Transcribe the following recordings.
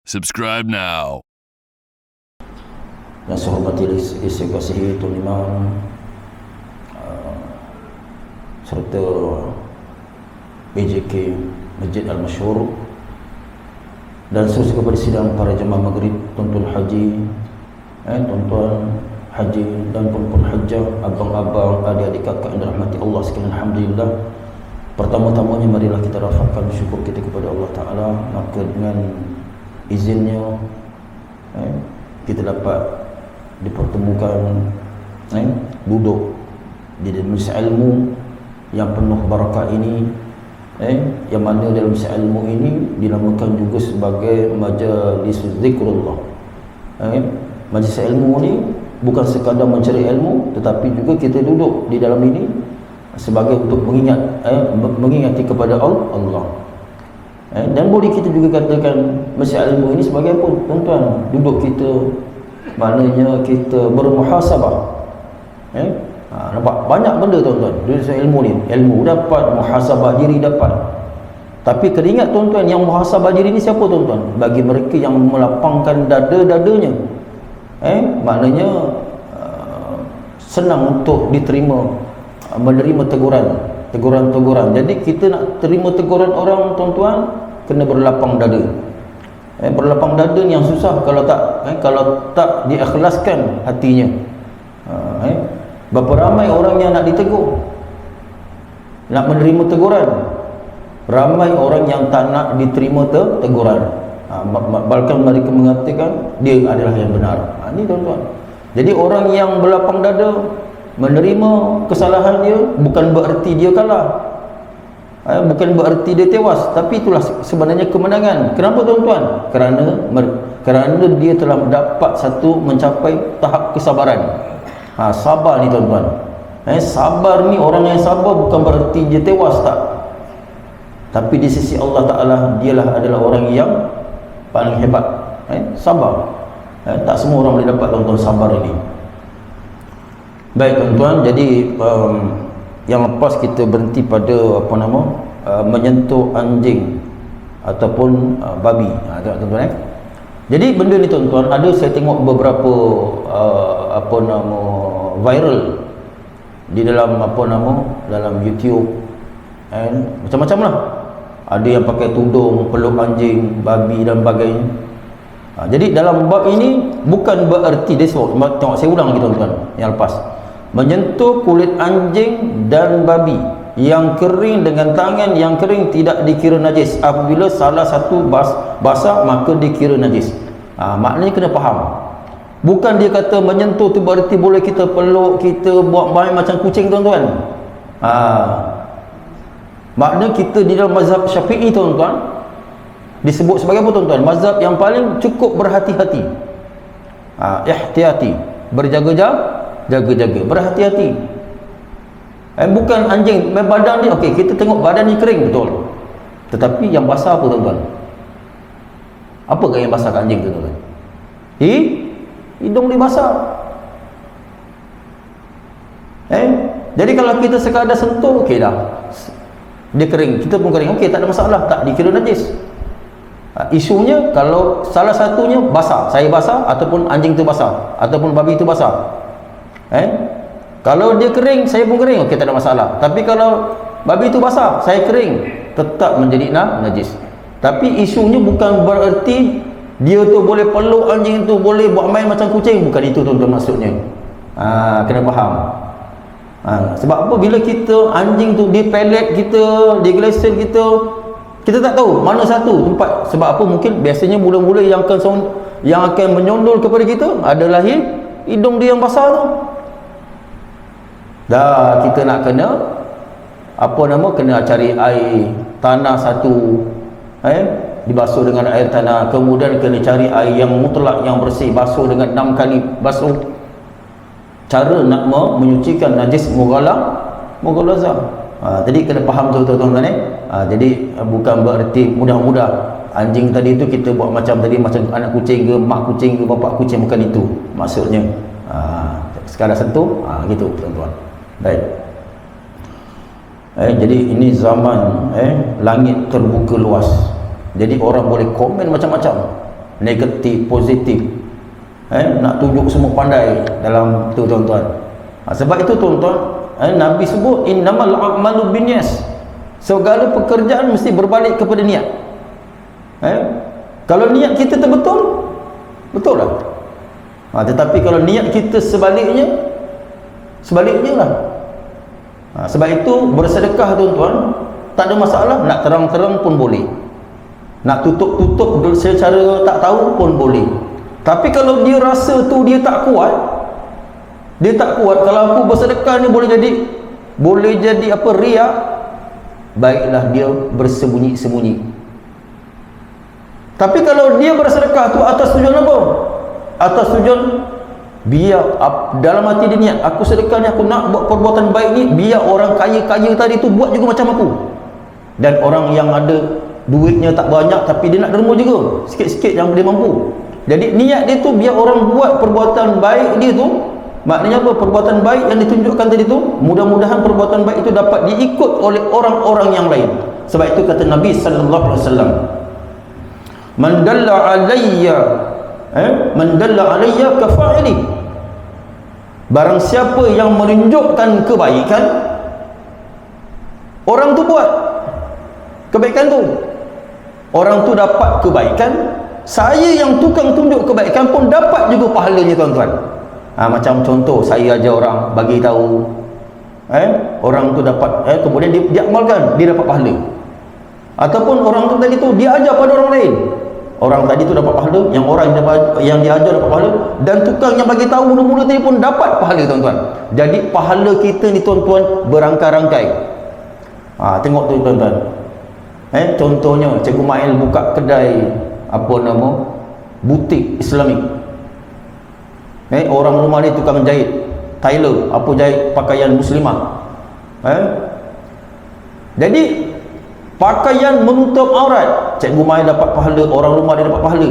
Subscribe now. Yang saya hormati isi kasihi Tuan Imam serta BJK Masjid Al-Masyhur dan seterusnya kepada sidang para jemaah maghrib, tuan-tuan haji, tuan-tuan haji dan puan-puan hajjah, abang-abang, adik-adik kakak yang dirahmati Allah sekalian. Alhamdulillah, pertama-tamanya marilah kita rafaqkan syukur kita kepada Allah Ta'ala. Maka dengan izinnya kita dapat dipertemukan, duduk di dalam majlis ilmu yang penuh barakah ini, yang mana dalam majlis ilmu ini dinamakan juga sebagai majlis zikrullah. Majlis ilmu ni bukan sekadar mencari ilmu, tetapi juga kita duduk di dalam ini sebagai untuk mengingati kepada Allah. Dan boleh kita juga katakan majlis ilmu ini sebagai apa, tuan-tuan? Duduk kita, maknanya kita bermuhasabah. Nampak banyak benda, tuan-tuan. Dari ilmu ni, ilmu dapat, muhasabah diri dapat. Tapi kena ingat, tuan-tuan, yang muhasabah diri ni siapa, tuan-tuan? Bagi mereka yang melapangkan dada-dadanya, maknanya senang untuk diterima, menerima teguran. Jadi kita nak terima teguran orang, tuan-tuan, kena berlapang dada. Berlapang dada ni yang susah kalau tak diikhlaskan hatinya. Berapa ramai orang yang nak ditegur, nak menerima teguran, ramai orang yang tak nak diterima teguran. Bahkan mereka mengatakan dia adalah yang benar. Ini, tuan-tuan. Jadi orang yang berlapang dada menerima kesalahan dia, bukan bererti dia kalah, bukan bererti dia tewas, tapi itulah sebenarnya kemenangan. Kenapa, tuan-tuan? Kerana dia telah dapat mencapai tahap kesabaran. Sabar ni, tuan-tuan. Sabar ni, orang yang sabar bukan bererti dia tewas, tak. Tapi di sisi Allah Ta'ala, dialah adalah orang yang paling hebat. Sabar. Tak semua orang boleh dapat, tuan-tuan, sabar ini. Baik, tuan-tuan, jadi yang lepas kita berhenti pada menyentuh anjing ataupun babi. Tuan-tuan, jadi benda ni, tuan-tuan, ada saya tengok beberapa viral di dalam dalam YouTube, macam-macam lah. Ada yang pakai tudung, peluk anjing, babi dan sebagainya. Jadi dalam bab ini bukan bererti dia tengok, saya ulang lagi, tuan-tuan, yang lepas. Menyentuh kulit anjing dan babi yang kering dengan tangan yang kering tidak dikira najis. Apabila salah satu basah, maka dikira najis. Maknanya kena faham. Bukan dia kata menyentuh tu berarti boleh kita peluk, kita buat main macam kucing, tuan-tuan. Maknanya kita di dalam mazhab Syafi'i, tuan-tuan, disebut sebagai apa, tuan-tuan? Mazhab yang paling cukup berhati-hati, ihtiyati, berjaga-jaga, berhati-hati. Bukan anjing badan dia, okey, kita tengok badan ni kering, betul, tetapi yang basah apa, tuan-tuan? Apakah yang basah kat anjing tu, tuan-tuan? Hidung dia basah. Jadi kalau kita sekadar sentuh, okey dah, dia kering, kita pun kering, okey, tak ada masalah, tak dikira najis. Isunya kalau salah satunya basah, saya basah, ataupun anjing tu basah, ataupun babi tu basah. Kalau dia kering, saya pun kering, okey, tak ada masalah. Tapi kalau babi tu basah, saya kering, tetap menjadi najis. Tapi isunya bukan bererti dia tu boleh peluk anjing tu, boleh buat main macam kucing. Bukan itu, tuan-tuan, maksudnya. Kena faham. Sebab apa? Bila kita anjing tu dia pelet kita, dia geleser kita tak tahu mana satu tempat. Sebab apa? Mungkin biasanya mula-mula yang akan menyondol kepada kita adalah hidung dia yang basah tu. Dah kita nak kena kena cari air tanah satu, dibasuh dengan air tanah, kemudian kena cari air yang mutlak, yang bersih, basuh dengan 6 kali basuh. Cara nak menyucikan najis mughalazah. Jadi kena faham tu, tuan-tuan, jadi bukan bererti mudah-mudah anjing tadi tu kita buat macam anak kucing ke, mak kucing ke, bapak kucing, bukan itu maksudnya. Sekadar sentuh, gitu, tuan-tuan. Baik. Jadi ini zaman langit terbuka luas. Jadi orang boleh komen macam-macam. negatif, positif. Nak tunjuk semua pandai dalam tu tuan-tuan. Sebab itu tuan-tuan, Nabi sebut innamal a'malu binniyas. Segala pekerjaan mesti berbalik kepada niat. Kalau niat kita terbetul, betul lah. Tetapi kalau niat kita sebaliknya lah. Sebab itu bersedekah tuan-tuan tak ada masalah. Nak terang-terang pun boleh, nak tutup-tutup secara tak tahu pun boleh. Tapi kalau dia rasa tu dia tak kuat, kalau aku bersedekah ni boleh jadi apa, riak, baiklah dia bersembunyi-sembunyi. Tapi kalau dia bersedekah tu atas tujuan apa? Atas tujuan biar dalam hati dia niat, aku sedekah ni, aku nak buat perbuatan baik ni biar orang kaya-kaya tadi tu buat juga macam aku. Dan orang yang ada duitnya tak banyak tapi dia nak derma juga sikit-sikit yang dia mampu. Jadi niat dia tu biar orang buat perbuatan baik dia tu. Maknanya apa? Perbuatan baik yang ditunjukkan tadi tu, mudah-mudahan perbuatan baik itu dapat diikut oleh orang-orang yang lain. Sebab itu kata Nabi sallallahu alaihi wasallam, man dalla alayya kafa'ili. Barang siapa yang menunjukkan kebaikan, orang tu buat kebaikan tu, orang tu dapat kebaikan. Saya yang tukang tunjuk kebaikan pun dapat juga pahalanya tuan-tuan. Macam contoh, saya ajar orang, bagi tahu, orang tu dapat, kemudian dia amalkan, dia dapat pahala. Ataupun orang tu tadi tu dia ajar pada orang lain, orang tadi tu dapat pahala, yang dia ajar dapat pahala, dan tukang yang bagi tahu mula-mula tadi pun dapat pahala tuan-tuan. Jadi pahala kita ni tuan-tuan berangkai-rangkai. Tengok tu tuan-tuan. Contohnya Cikgu Mail buka kedai butik Islamik. Orang rumah dia tukang jahit, tailor, jahit pakaian muslimah. Jadi pakaian menutup aurat, Cikgu Mail dapat pahala, orang rumah dia dapat pahala.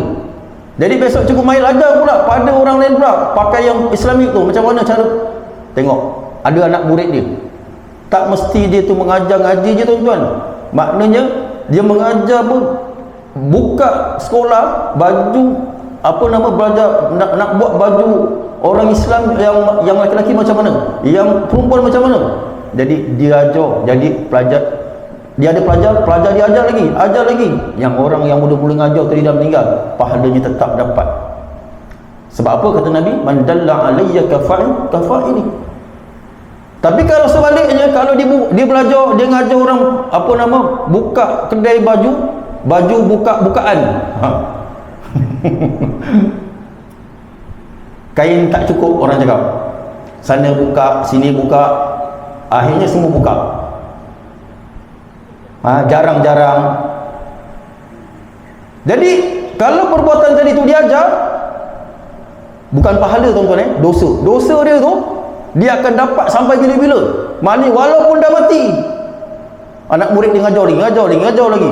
Jadi besok Cikgu Mail ajar pula pada orang lain pula pakaian Islamik tu macam mana cara. Tengok, ada anak murid dia, tak mesti dia tu mengajar ngaji je tuan-tuan. Maknanya dia mengajar pun, buka sekolah baju belajar nak buat baju orang Islam yang lelaki macam mana, yang perempuan macam mana. Jadi dia ajar, jadi pelajar dia ada pelajar dia ajar lagi. Yang orang yang mula-mula ngajar tu dia dah meninggal, pahalanya tetap dapat. Sebab apa kata Nabi? Man dalla alayya kafa'ili. Tapi kalau sebaliknya, kalau dia belajar, dia ngajar orang buka kedai baju buka-bukaan. Kain tak cukup, orang cakap. Sana buka, sini buka, akhirnya semua buka. Jarang-jarang. Jadi kalau perbuatan tadi tu dia ajar, bukan pahala tuan-tuan, dosa dia tu dia akan dapat sampai bila-bila. Maknanya walaupun dah mati, anak murid dia ngajar lagi,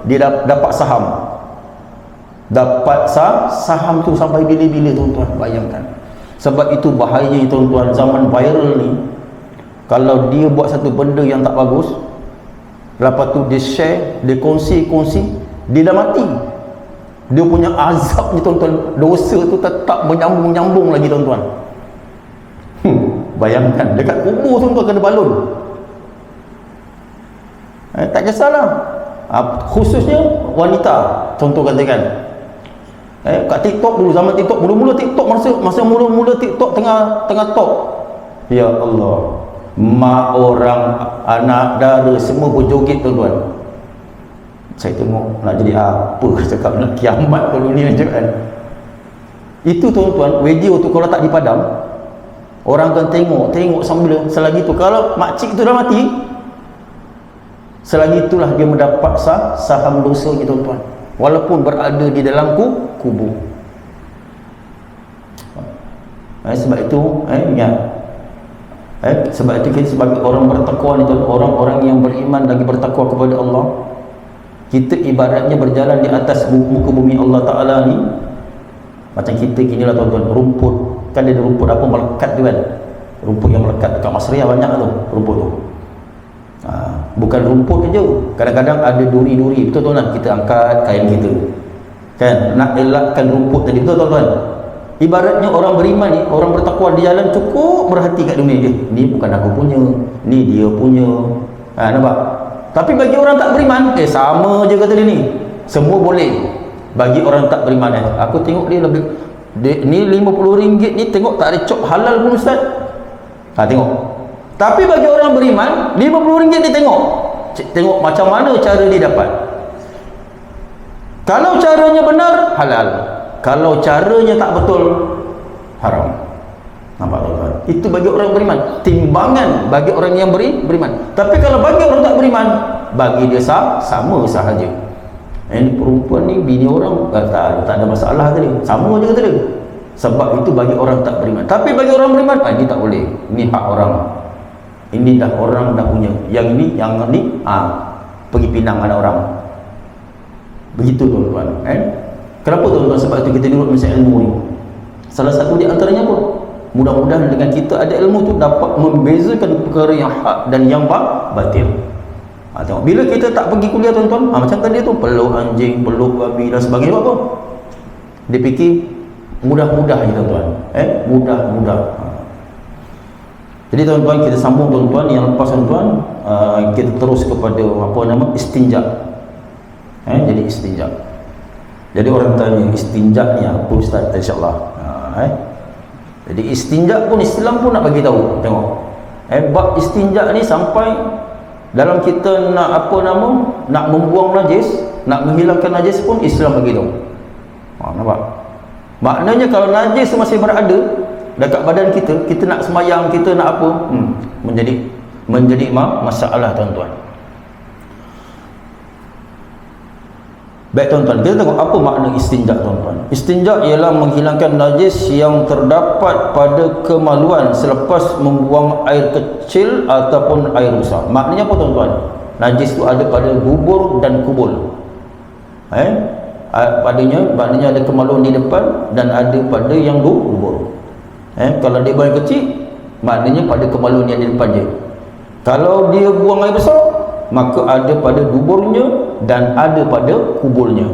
dia dapat saham. Dapat saham tu sampai bila-bila tuan-tuan. Bayangkan. Sebab itu bahaya tuan-tuan, zaman viral ni, kalau dia buat satu benda yang tak bagus, lepas tu dia share, dia kongsi, dia dah mati, dia punya azab ni tuan-tuan, dosa tu tetap menyambung lagi tuan-tuan. Bayangkan dekat kubur tuan-tuan kena balun. Tak kisahlah, khususnya wanita. Contoh katakan kat TikTok dulu, zaman TikTok, mula-mula TikTok, masa mula-mula TikTok tengah top, ya Allah, mak orang, anak dara semua berjoget tuan-tuan. Saya tengok nak jadi apa, cakap nak kiamat ke dunia je kan. Itu tuan-tuan, video tu kalau tak dipadam, orang akan tengok sambil selagi tu. Kalau makcik tu dah mati, selagi itulah dia mendapat saham dosanya tuan-tuan, walaupun berada di dalam kubur. Sebab itu sebab itu kita sebagai orang bertakwa ni, orang-orang yang beriman lagi bertakwa kepada Allah, kita ibaratnya berjalan di atas muka bumi Allah Ta'ala ni. Macam kita gini lah tuan-tuan, rumput kan, ada rumput melekat tu kan, rumput yang melekat dekat Masria banyak tu rumput tu. Bukan rumput je, kadang-kadang ada duri-duri, betul tuan-tuan, kita angkat kain kita, Kan, nak elakkan rumput tadi, betul tuan-tuan? Ibaratnya orang beriman ni, orang bertakwa di jalan cukup berhati kat dunia dia. Ni bukan aku punya, ni dia punya. Nampak? Tapi bagi orang tak beriman, sama je kata dia ni. Semua boleh. Bagi orang tak beriman, aku tengok dia lebih, ni RM50 ni tengok tak ada cop halal pun ustaz. Tengok. Tapi bagi orang beriman, RM50 dia tengok macam mana cara dia dapat. Kalau caranya benar, halal. Kalau caranya tak betul, haram. Nampak tuan-tuan? Itu bagi orang beriman. Timbangan bagi orang yang beriman. Tapi kalau bagi orang tak beriman, bagi dia sama sahaja. Ini perempuan ni bini orang, tak ada masalah tadi. Sama je kata dia. Sebab itu bagi orang tak beriman. Tapi bagi orang beriman, ini tak boleh. Ini hak orang. Ini dah orang dah punya. Yang ni pergi pinang anak orang. Begitu tuan-tuan. Kenapa tuan-tuan? Sebab itu kita nurut masa ilmu ni. Salah satu di antaranya apa? Mudah-mudahan dengan kita ada ilmu tu dapat membezakan perkara yang hak dan yang batil. Tengok, bila kita tak pergi kuliah tuan-tuan, macam tadi tu, peluk anjing, peluk babi dan sebagainya, apa? Dia fikir mudah-mudah je tuan-tuan. Mudah-mudah. Jadi tuan-tuan, kita sambung tuan-tuan. Yang lepas tuan-tuan, kita terus kepada istinja. Jadi istinja. Jadi orang tanya, istinja ni apa ustaz? InsyaAllah. Jadi istinja pun Islam pun nak bagi tahu. Tengok. Bab istinja ni sampai dalam kita nak nak membuang najis, nak menghilangkan najis pun Islam bagi tahu. Nampak? Maknanya kalau najis masih berada dekat badan kita, kita nak semayang, kita nak apa, menjadi masalah tuan-tuan. Baik tuan-tuan, kita tengok apa makna istinja tuan-tuan. Istinja ialah menghilangkan najis yang terdapat pada kemaluan selepas membuang air kecil ataupun air besar. Maknanya apa tuan-tuan? Najis itu ada pada dubur dan kubul. Maknanya ada kemaluan di depan dan ada pada yang dubur. Kalau dia buang air kecil, maknanya pada kemaluan yang di depan je. Kalau dia buang air besar, maka ada pada duburnya dan ada pada kubulnya.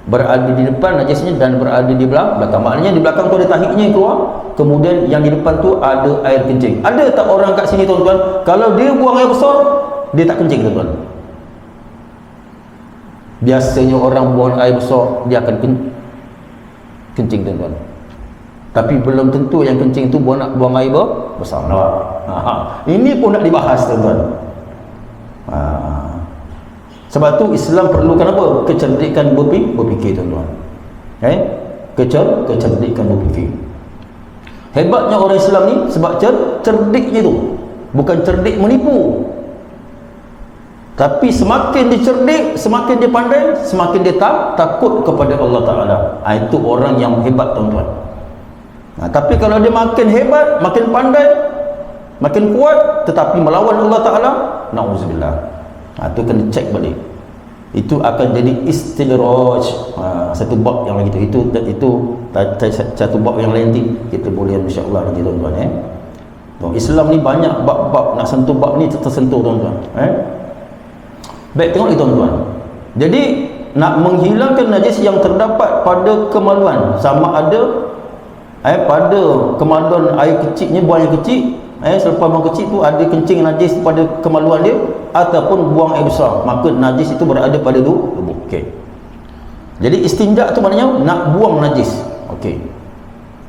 Berada di depan najisnya dan berada di belakang. Maknanya di belakang tu ada tahiknya yang keluar, kemudian yang di depan tu ada air kencing. Ada tak orang kat sini tuan-tuan, kalau dia buang air besar, dia tak kencing tuan-tuan? Biasanya orang buang air besar, dia akan kencing tuan-tuan. Tapi belum tentu yang kencing tu buang air besar. Ini pun nak dibahas tuan-tuan. Sebab tu Islam perlukan apa? Kecerdikan berfikir tuan-tuan. Kecerdikan berfikir. Hebatnya orang Islam ni sebab cerdiknya tu, bukan cerdik menipu. Tapi semakin dia cerdik, semakin dia pandai, semakin dia takut kepada Allah Ta'ala. Itu orang yang hebat tuan-tuan. Tapi kalau dia makin hebat, makin pandai, makin kuat, tetapi melawan Allah Ta'ala, na'udzubillah, itu kena cek balik. Itu akan jadi istidraj. Satu bab yang lagi itu satu bab yang lain nanti kita boleh insya-Allah nanti tuan-tuan. Islam ni banyak bab-bab, nak sentuh bab ni tersentuh tuan-tuan. Baik, tengok ni tuan-tuan. Jadi nak menghilangkan najis yang terdapat pada kemaluan, sama ada pada kemaluan air kecilnya, buang air kecil, selepas buang kecil tu ada kencing najis pada kemaluan dia, ataupun buang air besar, maka najis itu berada pada tubuh. Okey. Jadi istinja tu maknanya nak buang najis. Okey.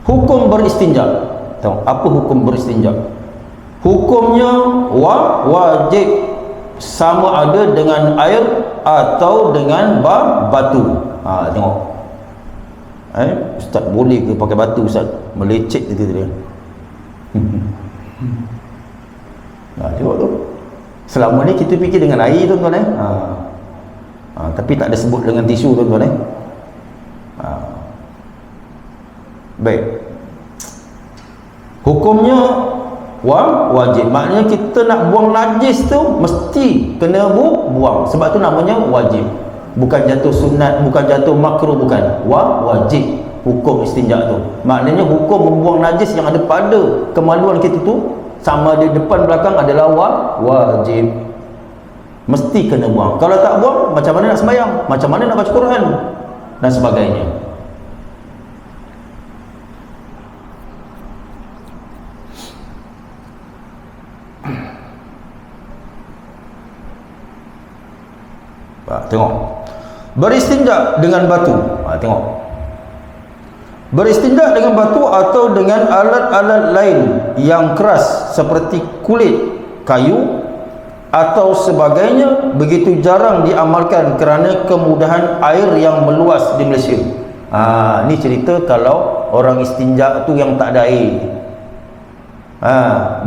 Hukum beristinja. Tahu apa hukum beristinja? Hukumnya wajib, sama ada dengan air atau dengan batu. Tengok. Ustaz, boleh ke pakai batu ustaz? Melecet dia. Tengok tu. Selama ni kita fikir dengan air tuan-tuan tapi tak ada sebut dengan tisu tuan-tuan Baik. Hukumnya wajib. Maknanya kita nak buang najis tu mesti kena buang. Sebab tu namanya wajib. Bukan jatuh sunat, bukan jatuh makruh, bukan. Wajib hukum istinja tu. Maknanya hukum membuang najis yang ada pada kemaluan kita tu, sama di depan belakang, adalah wajib. Mesti kena buang. Kalau tak buang, macam mana nak sembahyang? Macam mana nak baca Quran? dan sebagainya. Tengok, beristinja dengan batu. Tengok, beristinja dengan batu atau dengan alat-alat lain yang keras seperti kulit, kayu atau sebagainya begitu jarang diamalkan kerana kemudahan air yang meluas di Malaysia. Ni cerita kalau orang istinja tu yang tak ada air.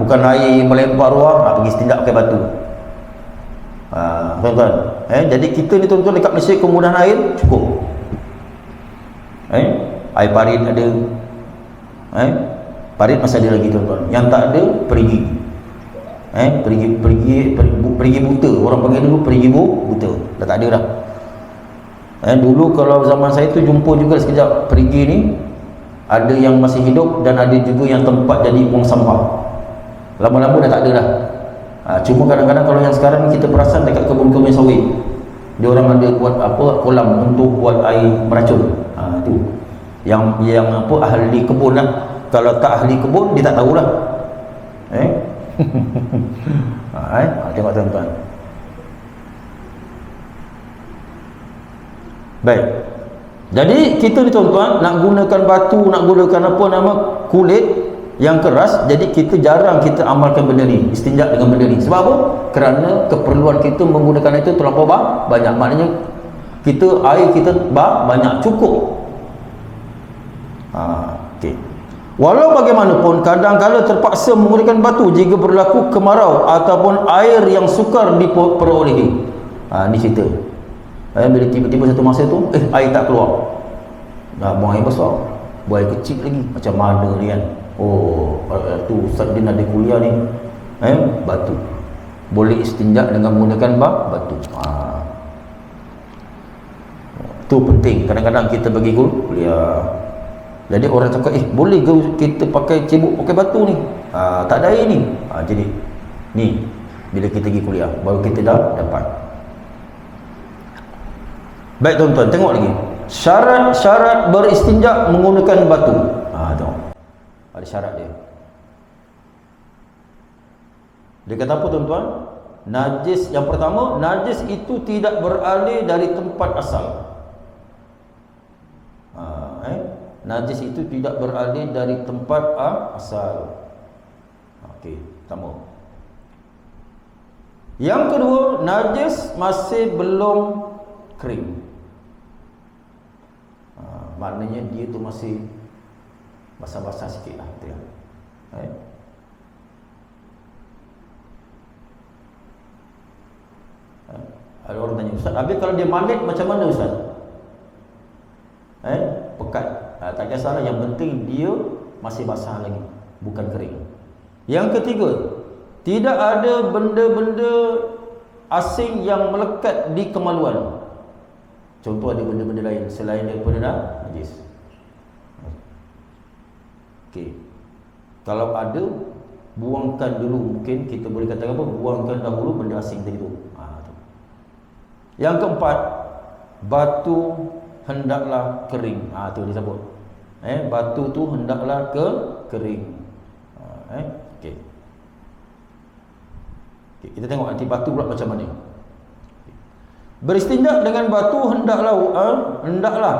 Bukan air melempar ruang, nak pergi istinja pakai batu. Tuan-tuan, jadi kita ni tuan-tuan dekat Malaysia kemudahan air cukup. Air parit ada, parit masih ada lagi tuan-tuan. Yang tak ada, perigi. Perigi buta. Orang panggil dulu perigi buta. Dah tak ada dah. Dulu kalau zaman saya tu jumpa juga sekejap perigi ni. Ada yang masih hidup dan ada juga yang tempat jadi buang sampah. Lama-lama dah tak ada dah. Cuma kadang-kadang kalau yang sekarang kita perasan dekat kebun-kebun sawit, dia orang ada buat apa, kolam untuk buat air meracun. Tu yang apa, ahli kebun lah. Kalau tak ahli kebun, dia tak tahulah. Tengok tuan-tuan. Baik, jadi kita ni tuan-tuan nak gunakan batu, nak gunakan apa nama, kulit yang keras. Jadi kita jarang kita amalkan benda ni, istinja dengan benda ni. Sebab apa? Kerana keperluan kita menggunakan itu terlampau banyak. Maknanya kita, air kita banyak, cukup. Okey. Walau bagaimanapun kadang-kala terpaksa menggunakan batu jika berlaku kemarau ataupun air yang sukar diperolehi. Ni cerita. Bila tiba-tiba satu masa tu air tak keluar. Dah buang air besar, buang air kecil lagi. Macam mana ni kan? Tu Ustaz Din ada kuliah ni. Batu. Boleh istinja dengan menggunakan batu. Tu penting. Kadang-kadang kita bagi kuliah. Jadi orang cakap, boleh ke kita pakai cebok pakai batu ni? Tak ada air ni. Jadi ni bila kita pergi kuliah baru kita dah dapat. Baik tuan-tuan, tengok lagi. Syarat-syarat beristinja menggunakan batu. Tengok. Ada syarat dia. Dia kata apa tuan-tuan? Najis, yang pertama, najis itu tidak beralih dari tempat asal. Najis itu tidak beralih dari tempat asal. Okey, pertama. Yang kedua, najis masih belum kering. Maknanya dia tu masih basah-basah sikit lah, betul kan? Ada orang tanya, Ustaz, habis kalau dia malit macam mana Ustaz? Pekat. Tak kisahlah, yang penting dia masih basah lagi, bukan kering. Yang ketiga, tidak ada benda-benda asing yang melekat di kemaluan. Contoh, ada benda-benda lain selain daripada najis. Okey. Kalau ada, buangkan dulu. Mungkin kita boleh katakan apa? Buangkan dahulu benda asing tadi tu. Yang keempat, batu hendaklah kering. Tu disebut. Batu tu hendaklah kering. Okey. Kita tengok nanti batu pula macam mana. Beristinja dengan batu hendaklah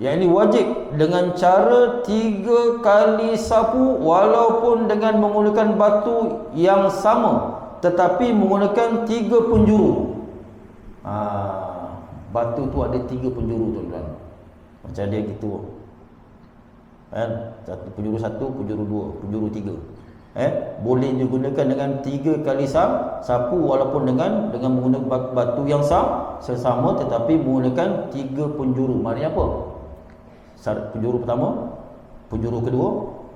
yakni wajib dengan cara 3 kali sapu, walaupun dengan menggunakan batu yang sama tetapi menggunakan 3 penjuru. Batu tu ada 3 penjuru tuan-tuan. Macam dia gitu. Penjuru 1, penjuru 2, penjuru 3. Boleh digunakan dengan 3 kali sapu, walaupun dengan menggunakan batu yang sesama tetapi menggunakan 3 penjuru. Maknanya apa? Penjuru pertama, penjuru kedua,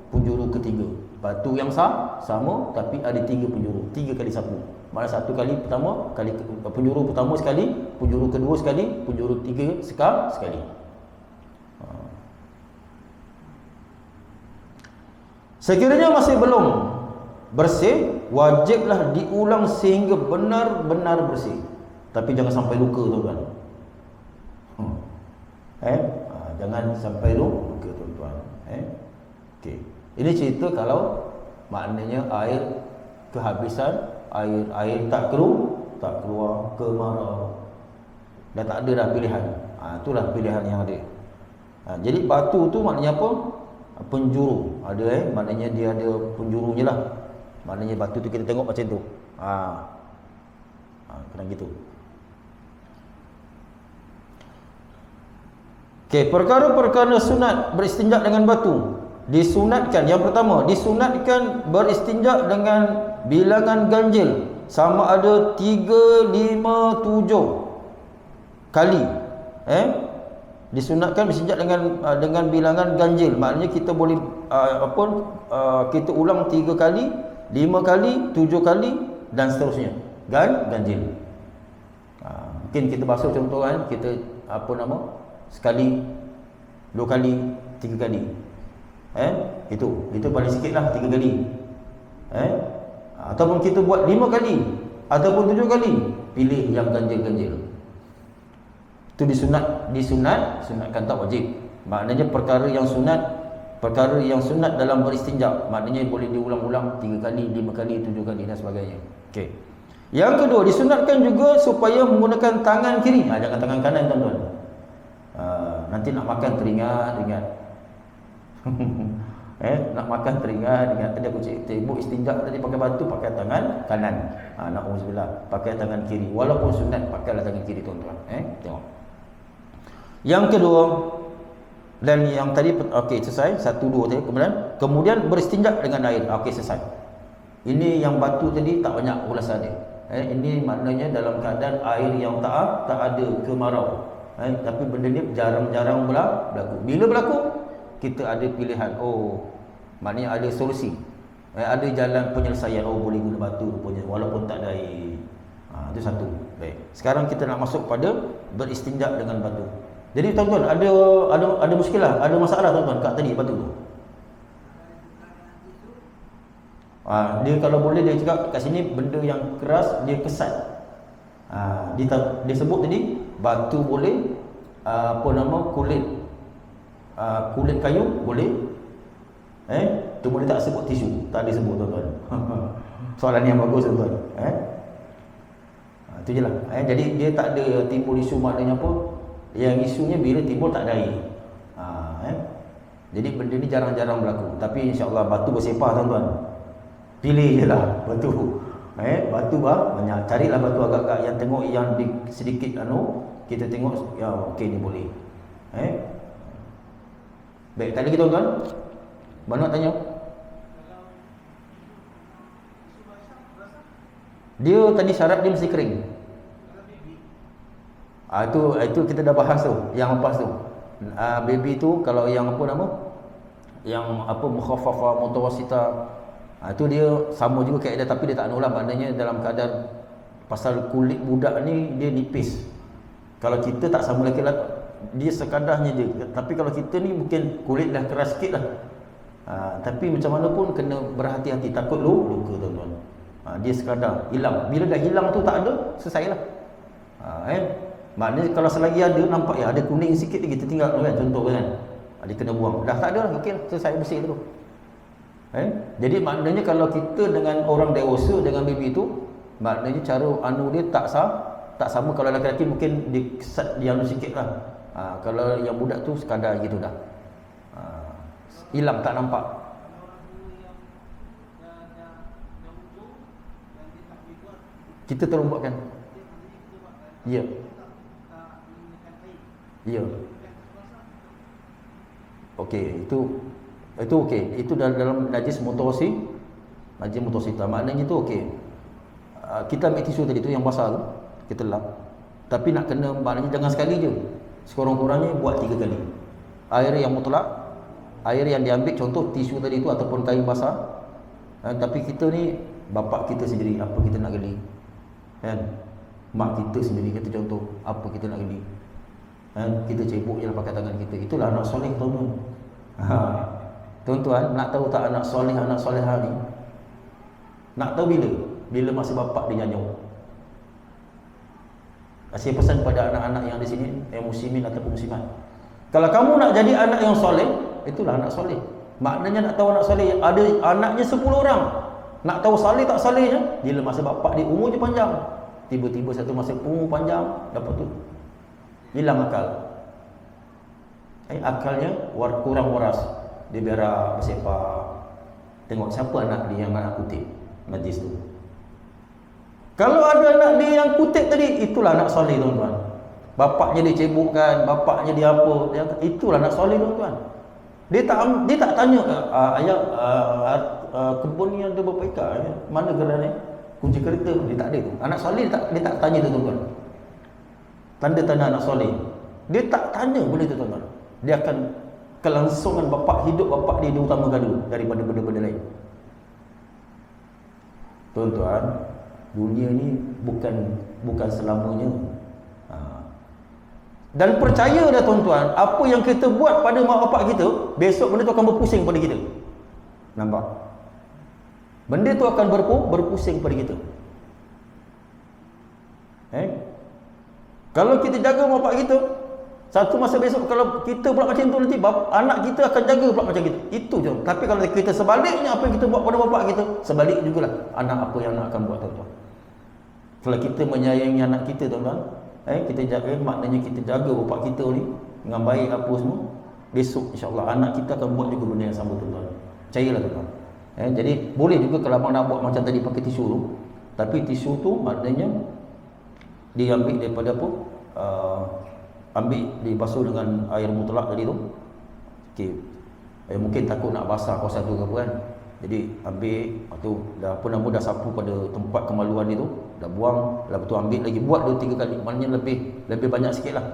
penjuru ketiga. Batu yang sama tapi ada 3 penjuru, 3 kali sapu. Maknanya 1 kali pertama, penjuru pertama sekali, penjuru kedua sekali, penjuru 3 sekali. Sekiranya masih belum bersih, wajiblah diulang sehingga benar-benar bersih. Tapi jangan sampai luka tuan-tuan. Jangan sampai luka tuan-tuan. Okey. Ini cerita kalau maknanya air kehabisan, air tak keluar, kemarau. Dah tak ada dah pilihan. Itulah pilihan yang ada. Jadi batu tu maknanya apa? Penjuru. Ada maknanya dia ada penjurunya lah. Maknanya batu tu kita tengok macam tu. Kena gitu. Okey, perkara-perkara sunat beristinja dengan batu. Disunatkan, yang pertama, disunatkan beristinja dengan bilangan ganjil sama ada 3, 5, 7 kali. Disunatkan beristinja dengan bilangan ganjil. Maknanya kita boleh kita ulang 3 kali, 5 kali, 7 kali dan seterusnya. Ganjil. Mungkin kita basuh contoh kan, kita sekali, 2 kali, 3 kali. Itu paling sikit lah 3 kali. Ataupun kita buat 5 kali ataupun 7 kali, pilih yang ganjil-ganjil. Itu disunatkan, tak wajib. Maknanya perkara yang sunat dalam beristinja, maknanya boleh diulang-ulang 3 kali, 5 kali, 7 kali dan sebagainya. Okey. Yang kedua, disunatkan juga supaya menggunakan tangan kiri. Jangan tangan kanan tuan-tuan. Nanti nak makan teringat. Nak makan teringat. Tadi aku cakap istinja tadi pakai batu, pakai tangan kanan. Na'udzubillah, pakai tangan kiri. Walaupun sunat, pakailah tangan kiri tuan-tuan. Tengok. Yang kedua, dan yang tadi okey selesai 1 2 tadi, kemudian beristinja dengan air. Okey, selesai. Ini yang batu tadi tak banyak ulasan dia. Ini maknanya dalam keadaan air yang tak ada kemarau. Tapi benda ni jarang-jarang berlaku. Bila berlaku, kita ada pilihan. Maknanya ada solusi. Ada jalan penyelesaian. Boleh guna batu rupanya walaupun tak ada air. Itu satu. Baik. Sekarang kita nak masuk pada beristinja dengan batu. Jadi tuan-tuan, ada muskilah, ada masalah tuan-tuan kat tadi batu tu. Dia kalau boleh, dia cakap kat sini benda yang keras dia kesat. Dia sebut tadi batu boleh, kulit kayu boleh. Tu boleh tak sebut tisu? Tak ada sebut tuan-tuan. Soalan yang bagus tuan-tuan. Itu je lah. Jadi dia tak ada timbul isu, maknanya apa? Yang isunya bila timbul tak ada air. Jadi benda ni jarang-jarang berlaku. Tapi insya-Allah batu bersepah tuan-tuan. Pilih je lah batu. Batu banyak. Carilah batu agak-agak yang tengok yang sedikit kita tengok ya okey ni boleh. Baik, tadi kita tuan-tuan. Mana nak tanya? Dia tadi syarat dia mesti kering. Itu kita dah bahas tu, yang lepas tu. Baby tu kalau yang yang mukhaffafah mutawassita, itu dia sama juga kaedah, tapi dia tak nak ulang. Maknanya dalam keadaan pasal kulit budak ni dia nipis. Kalau kita tak sama lelaki-lelaki, dia sekadarnya je. Tapi kalau kita ni mungkin kulit dah keras sikit lah. Tapi macam mana pun kena berhati-hati, takut luka tuan-tuan. Dia sekadar hilang. Bila dah hilang tu tak ada, selesailah. Maknanya kalau selagi ada, nampak ada kuning sikit lagi, kita tinggal kan, contoh kan. Dia kena buang. Dah tak ada lah, okey, selesai, bersih tu. Jadi maknanya kalau kita dengan orang dewasa, dengan baby tu, maknanya cara dia tak sama. Kalau lelaki-lelaki mungkin dia sikit lah. Kalau yang budak tu sekadar gitu dah. Hilang, tak nampak. Kita tolong buatkan. Ya. Ya. Okey, itu okey. Itu dalam najis mutawassita. Maknanya itu okey. Kita ambil tisu tadi tu yang basah tu, kita lap. Tapi nak kena, maknanya jangan sekali je. Sekurang-kurangnya buat 3 kali. Air yang mutlak, air yang diambil contoh tisu tadi tu ataupun kain basah. Tapi kita ni bapak kita sendiri, apa kita nak geli? Mak kita sendiri, kita contoh, apa kita nak geli? Kita cebok je lah pakai tangan kita. Itulah anak soleh tuan-tuan. Tuan-tuan, nak tahu tak anak soleha ni? Nak tahu bila masa bapak dia nyanyuk. Saya pesan pada anak-anak yang di sini, muslimin ataupun muslimat, Kalau kamu nak jadi anak yang soleh, itulah anak soleh. Maknanya nak tahu anak soleh, ada anaknya 10 orang. Nak tahu saleh tak salehnya, bila masa bapak dia umur je panjang. Tiba-tiba satu masa umur panjang, dapat tu hilang akal. Akalnya kurang waras. Dia berak, bersepak. Tengok siapa anak dia yang anak kutip najis tu. Kalau ada anak dia yang kutip tadi, itulah anak soleh tuan-tuan. Bapaknya dia cebokkan, bapaknya dia apa, itulah anak soleh tuan-tuan. Dia tak tanya ayah kebun ni ada berapa ekar, mana geran ni, kunci kereta, dia tak ada tu. Anak soleh dia tak tanya tu tuan-tuan. Tanda-tanda anak soleh, dia tak tanya benda tu tuan-tuan. Dia akan kelangsungan hidup bapak dia utamakan dulu daripada benda-benda lain. Tuan-tuan, dunia ni bukan selamanya. Dan percaya dah tuan-tuan, apa yang kita buat pada mak bapak kita, besok benda tu akan berpusing pada kita. Nampak? Benda tu akan berpusing pada kita. Kalau kita jaga mak bapak kita, satu masa besok kalau kita pula macam tu, nanti anak kita akan jaga pula macam kita. Itu je. Tapi kalau kita sebaliknya, apa yang kita buat pada bapak kita, sebalik jugalah anak apa yang anak akan buat tuan-tuan. Kalau kita menyayangi anak kita tuan-tuan, kita jaga, maknanya kita jaga bapak kita ni dengan baik apa semua, besok insya-Allah anak kita akan buat juga benda yang sama tuan-tuan. Percayalah tuan-tuan. Jadi boleh juga kalau abang nak buat macam tadi pakai tisu tu, tapi tisu tu maknanya diambil daripada apa? Ambil dibasuh dengan air mutlak tadi tu. Okey. Mungkin takut nak basah kawasan tu ke apa kan. Jadi ambil, lepas tu dah dah sapu pada tempat kemaluan dia tu, dah buang, lepas tu ambil lagi, buat 2-3 kali. Maknanya lebih banyak sikitlah.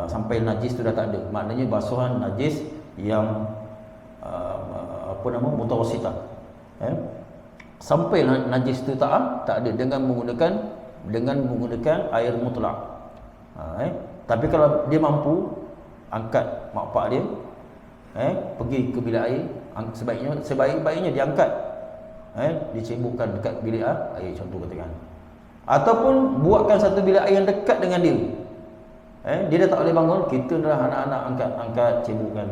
Sampai najis tu dah tak ada. Maknanya basuhan najis yang mutawassitah. Sampai najis tu tak ada dengan menggunakan air mutlak. Tapi kalau dia mampu angkat mak pak dia, pergi ke bilik air, sebaik-baiknya diangkat, dicebokkan dekat bilik air contoh katakan, ataupun buatkan satu bilik air yang dekat dengan dia. Dia dah tak boleh bangun, kita dah anak-anak angkat cebokkan.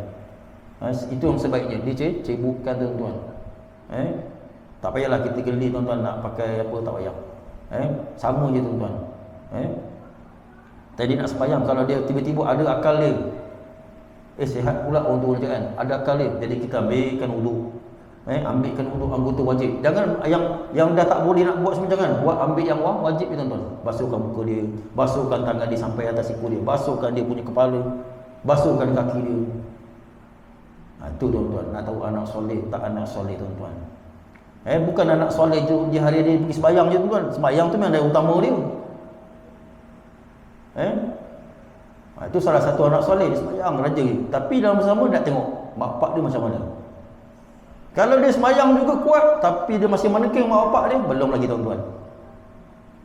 Itu yang sebaiknya, dicebokkan tuan-tuan. Tak payahlah kita geli tuan-tuan nak pakai apa, tak payah. Sama je tuan-tuan. Tadi nak sembahyang, kalau dia tiba-tiba ada akal dia, sihat pula orang tua cakap kan, ada akal dia, jadi kita ambilkan wudu. Ambilkan wudu anggota wajib. Jangan yang dah tak boleh nak buat semua, jangan buat, ambil yang wajib tuan-tuan. Basuhkan muka dia, basuhkan tangan dia sampai atas siku dia, basuhkan dia punya kepala, basuhkan kaki dia. Itu tuan-tuan, nak tahu anak soleh tak anak soleh tuan-tuan. Bukan anak soleh je hari dia pergi sembahyang je tuan. Sembahyang tu memang ada utama dia. Itu salah satu anak soleh, dia sembahyang raja dia. Tapi dalam sama nak tengok mak bapak dia macam mana. Kalau dia sembahyang juga kuat tapi dia masih menengking mak bapak dia, belum lagi tuan-tuan.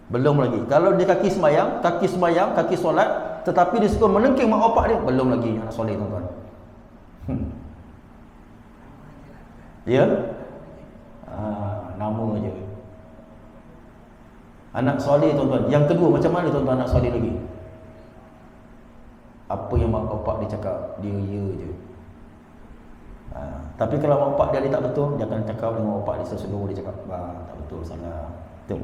Belum lagi. Kalau dia kaki sembahyang, kaki solat, tetapi dia suka menengking mak bapak dia, belum lagi anak soleh tuan-tuan. Ya? Nama je. Anak soleh tuan-tuan. Yang kedua, macam mana tuan-tuan anak soleh lagi? Apa yang mak bapak dia cakap, dia ya je. Tapi kalau mak bapak dia tak betul, jangan cakap dengan mak bapak dia sesuatu, dia cakap tak betul, salah. Betul.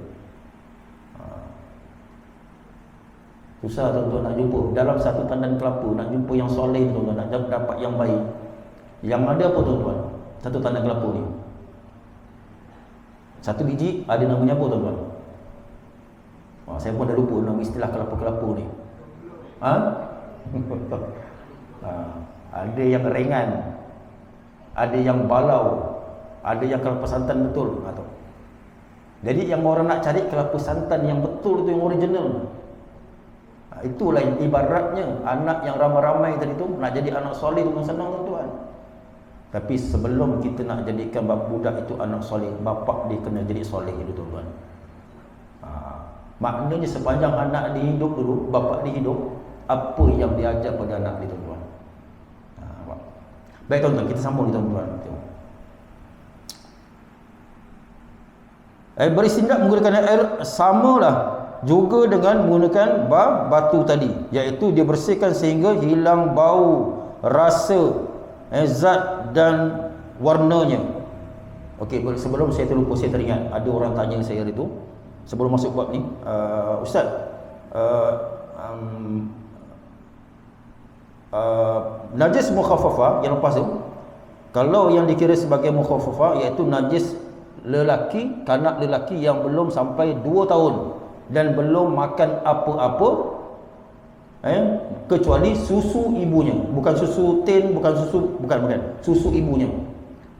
Susah tuan-tuan nak jumpa. Dalam satu tandan kelapa, nak jumpa yang soleh tuan-tuan, nak dapat yang baik. Yang ada apa tuan-tuan? Satu tandan kelapa ni, satu biji ada namanya apa tuan-tuan? Saya pun dah lupa nama istilah kelapa-kelapa ni. Ada yang ringan, ada yang balau, ada yang kelapa santan betul. Jadi yang orang nak cari kelapa santan yang betul tu, yang original. Itulah ibaratnya anak yang ramai-ramai tadi tu, nak jadi anak soleh tu senang tuan-tuan. Tapi sebelum kita nak jadikan budak itu anak soleh, bapak dia kena jadi soleh dulu tuan-tuan. Maknanya sepanjang anak dia hidup dulu, bapak dia hidup, apa yang dia ajar pada anak dia tuan-tuan. Baik tuan-tuan, kita sambung ni tuan-tuan. Beristinjak menggunakan air samalah juga dengan menggunakan batu tadi, iaitu dia bersihkan sehingga hilang bau rasa, zat dan warnanya. Okey, sebelum saya terlupa, saya teringat ada orang tanya saya hari tu sebelum masuk bab ni, ustaz, najis mukhaffafah yang lepas tu, kalau yang dikira sebagai mukhaffafah iaitu najis lelaki, kanak lelaki yang belum sampai 2 tahun dan belum makan apa-apa, kecuali susu ibunya, bukan susu tin, bukan susu ibunya.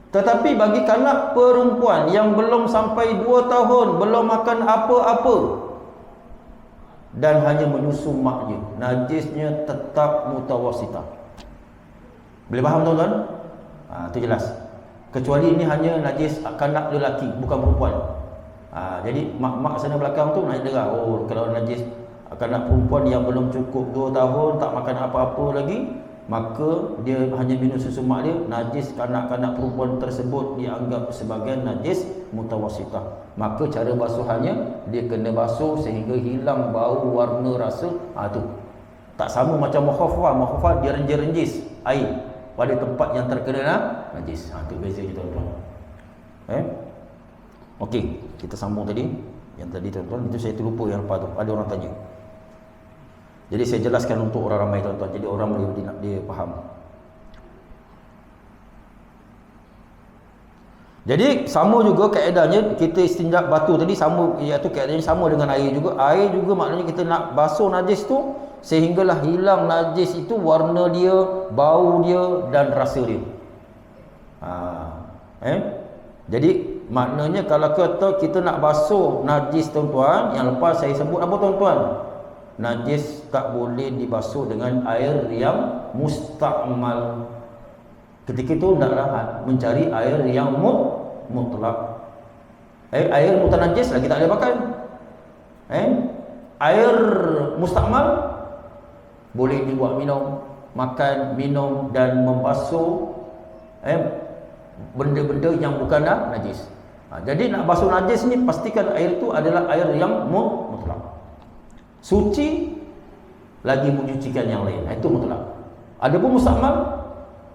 Tetapi bagi kanak perempuan yang belum sampai 2 tahun, belum makan apa-apa dan hanya menyusu mak je, najisnya tetap mutawasitah. Boleh faham tuan-tuan? Itu jelas. Kecuali ini hanya najis kanak lelaki, bukan perempuan. Jadi mak-mak sana belakang tu nak dengar, oh kalau najis kanak perempuan yang belum cukup 2 tahun, tak makan apa-apa lagi, maka dia hanya minum susu mak dia, najis kanak-kanak perempuan tersebut dianggap sebagai najis mutawasitah. Maka cara basuhannya, dia kena basuh sehingga hilang bau, warna, rasa. Tu tak sama macam mukhaffafah. Mukhaffafah dia renjis air pada tempat yang terkena najis. Tu bezanya tuan-tuan. Okey, kita sambung tadi. Yang tadi tuan-tuan, itu saya terlupa yang lepas tu. Ada orang tanya. Jadi saya jelaskan untuk orang ramai tuan-tuan, jadi orang dia faham. Jadi sama juga kaedahnya kita istinja batu tadi, sama, iaitu kaedahnya sama dengan air juga. Air juga maknanya kita nak basuh najis tu sehinggalah hilang najis itu, warna dia, bau dia dan rasa dia. Jadi maknanya kalau kita nak basuh najis tuan-tuan, yang lepas saya sebut apa tuan-tuan? Najis tak boleh dibasuh dengan air yang mustakmal. Ketika itu hendaklah mencari air yang mutlak. Air mutanajis lagi tak boleh pakai. Air mustakmal boleh dibuat minum, makan, minum dan membasuh benda-benda yang bukan najis. Jadi nak basuh najis ni pastikan air itu adalah air yang mutlak. Suci lagi menyucikan yang lain, itu mutlak. Adapun mustakmal,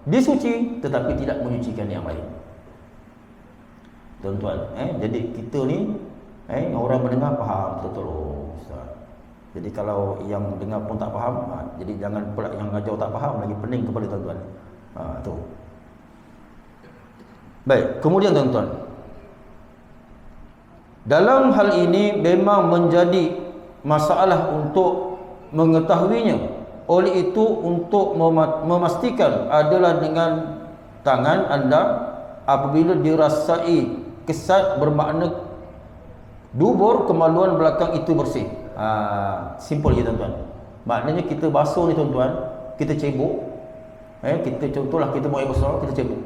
dia suci tetapi tidak menyucikan yang lain. Tuan-tuan, jadi kita ni orang mendengar faham betul-betul. Ustaz. Jadi kalau yang dengar pun tak faham, jadi jangan pula yang ngajar tak faham lagi pening kepada tuan-tuan. Tu. Baik, kemudian tuan-tuan, dalam hal ini memang menjadi masalah untuk mengetahuinya. Oleh itu, untuk memastikan adalah dengan tangan anda apabila dirasai kesat, bermakna dubur kemaluan belakang itu bersih. Simple je tuan-tuan. Maknanya kita basuh ni tuan-tuan, kita cebok. Kita contohlah kita buang air besar, kita cebok.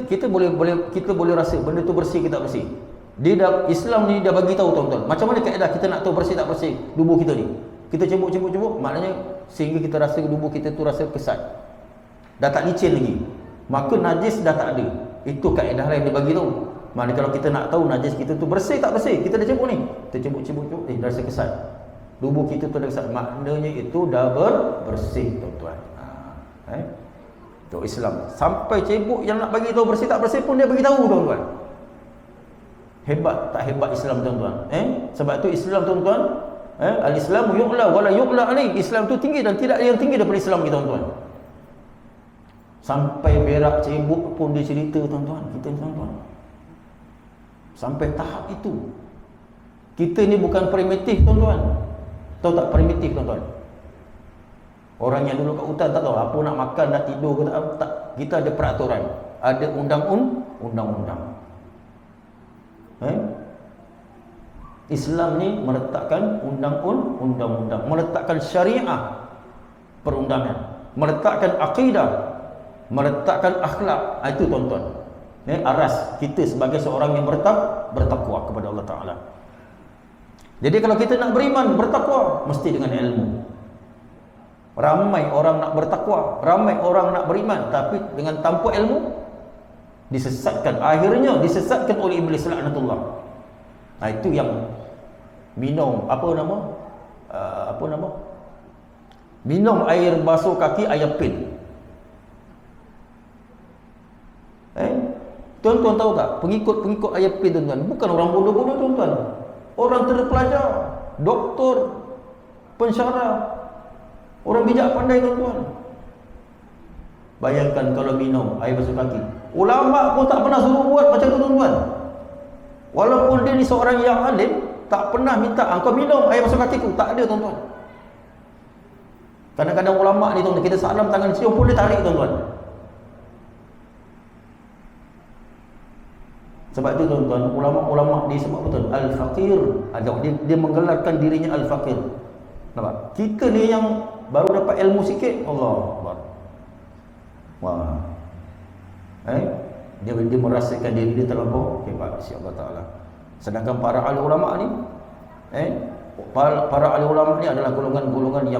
Kita boleh rasa benda tu bersih ke tak bersih. Islam ni dah bagi tahu tuan-tuan. Macam mana kaedah kita nak tahu bersih tak bersih tubuh kita ni? Kita cebok, maknanya sehingga kita rasa tubuh kita tu rasa kesat. Dah tak licin lagi. Maka najis dah tak ada. Itu kaedah lain dia bagi tahu. Maknanya kalau kita nak tahu najis kita tu bersih tak bersih, kita dah cebok ni. Kita cebok, dah rasa kesat. Tubuh kita tu dah kesat. Maknanya itu dah bersih tuan-tuan. Itu Islam. Sampai cebok yang nak bagi tahu bersih tak bersih pun dia bagi tahu tuan-tuan. Hebat tak hebat Islam tuan-tuan? Sebab tu Islam tuan-tuan, al-Islamu yu'la wala yu'la alaih. Islam tu tinggi dan tidak ada yang tinggi daripada Islam ni tuan-tuan. Sampai berak cebok pun dia cerita tuan-tuan, kita tuan-tuan. Sampai tahap itu. Kita ni bukan primitif tuan-tuan. Tahu tak primitif tuan-tuan? Orang yang dulu kat hutan tak tahu apa nak makan, nak tidur ke tak. Kita ada peraturan, ada undang-undang. Islam ni meletakkan undang-undang, meletakkan syariah perundangan, meletakkan akidah, meletakkan akhlak. Itu tuan-tuan, aras kita sebagai seorang yang bertakwa kepada Allah Ta'ala. Jadi kalau kita nak beriman, bertakwa, mesti dengan ilmu. Ramai orang nak bertakwa, ramai orang nak beriman, tapi dengan tanpa ilmu disesatkan, akhirnya disesatkan oleh iblis laknatullah. Itu yang minum minum air basuh kaki air pil. Tuan-tuan tahu tak, pengikut-pengikut IAP tuan-tuan bukan orang bodoh-bodoh tuan-tuan. Orang terpelajar, doktor, pensyarah, orang bijak pandai tuan-tuan. Bayangkan kalau minum air basuh kaki, ulama pun tak pernah suruh buat macam tu tuan-tuan. Walaupun dia ni seorang yang alim, tak pernah minta engkau minum air basuh kaki tu, tak ada tuan-tuan. Kadang-kadang ulama ni tuan-tuan, kita salam tangan cium pun dia tarik tuan-tuan. Sebab itu tuan-tuan, ulama-ulama disebut betul al-faqir. Dia menggelarkan dirinya al-faqir. Nampak? Kita ni yang baru dapat ilmu sikit, Allah Akbar. Wah. Dia merasakan diri dia terlampau hebat si Allah Taala. Sedangkan para ahli ulama ni, para ahli ulama ni adalah golongan-golongan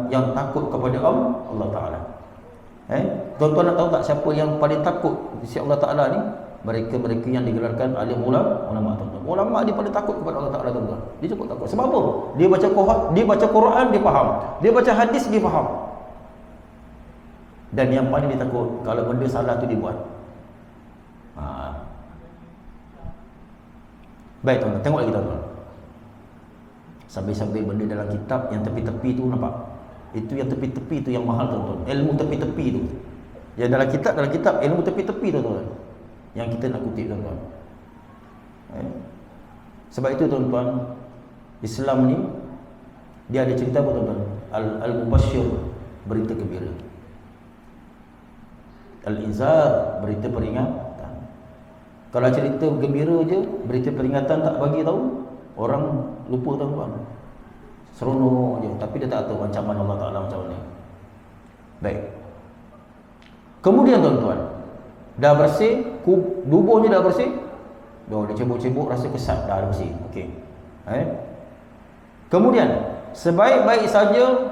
yang takut kepada Allah Taala. Tuan-tuan nak tahu tak siapa yang paling takut si Allah Taala ni? Mereka-mereka yang digelarkan alim ulama, tuan-tuan. Ulama dia paling takut kepada Allah Taala tuan-tuan. Dia cukup takut. Sebab apa? Dia baca Quran, dia faham. Dia baca hadis, dia faham. Dan yang paling dia takut kalau benda salah tu dibuat. Baik tuan-tuan, tengok lagi tuan-tuan. Sambil-sambil benda dalam kitab yang tepi-tepi tu nampak. Itu yang tepi-tepi tu yang mahal tuan-tuan. Ilmu tepi-tepi tu. Yang dalam kitab ilmu tepi-tepi tu tuan-tuan. Yang kita nak kutip tuan-tuan. Sebab itu tuan-tuan, Islam ni dia ada cerita apa tuan-tuan? Al-Mubasyir, berita gembira. Al-Inzar, berita peringatan. Kalau cerita gembira je, berita peringatan tak bagi tahu, orang lupa tuan-tuan. Seronok je, tapi dia tak tahu ancaman Allah Ta'ala macam mana. Baik. Kemudian tuan-tuan, dah bersih, dubuhnya dah bersih. Dia cebok-cebok rasa kesat, dah bersih. Okey. Kemudian sebaik-baik saja,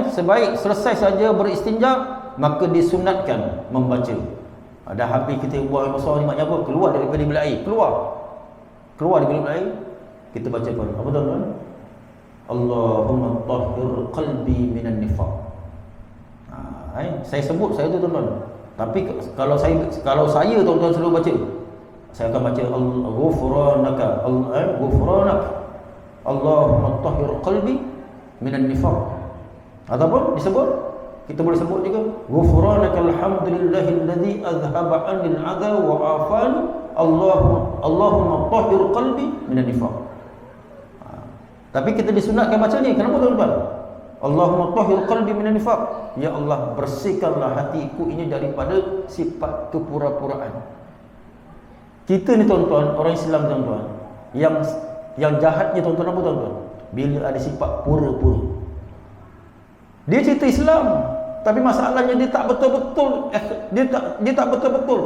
sebaik selesai saja beristinja, maka disunatkan membaca. Dah habis kita buang air besar ni, maknanya apa? Keluar daripada bilik air, keluar daripada bilik air, kita baca apa tuan-tuan? Allahumma tahhir qalbi minan nifaq. Saya sebut saya tu tuan-tuan. Tapi kalau saya tuan-tuan selalu baca, saya akan baca ghufranaka, ghufranak, Allahumma tahhir qalbi minan nifaq. Ataupun disebut, kita boleh sebut juga ghufranaka alhamdulillahilladzi azhaba 'anil 'adha wa 'afani, Allahumma tahhir qalbi minan nifaq. Tapi kita disunatkan baca ni. Kenapa tuan-tuan? Allahumma tahhir qalbi minan nifaq. Ya Allah, bersihkanlah hatiku ini daripada sifat kepura-puraan. Kita ni tuan-tuan, orang Islam tuan-tuan, yang jahatnya tuan-tuan apa tuan-tuan? Bila ada sifat pura-pura. Dia cerita Islam, tapi masalahnya dia tak betul-betul, dia tak betul-betul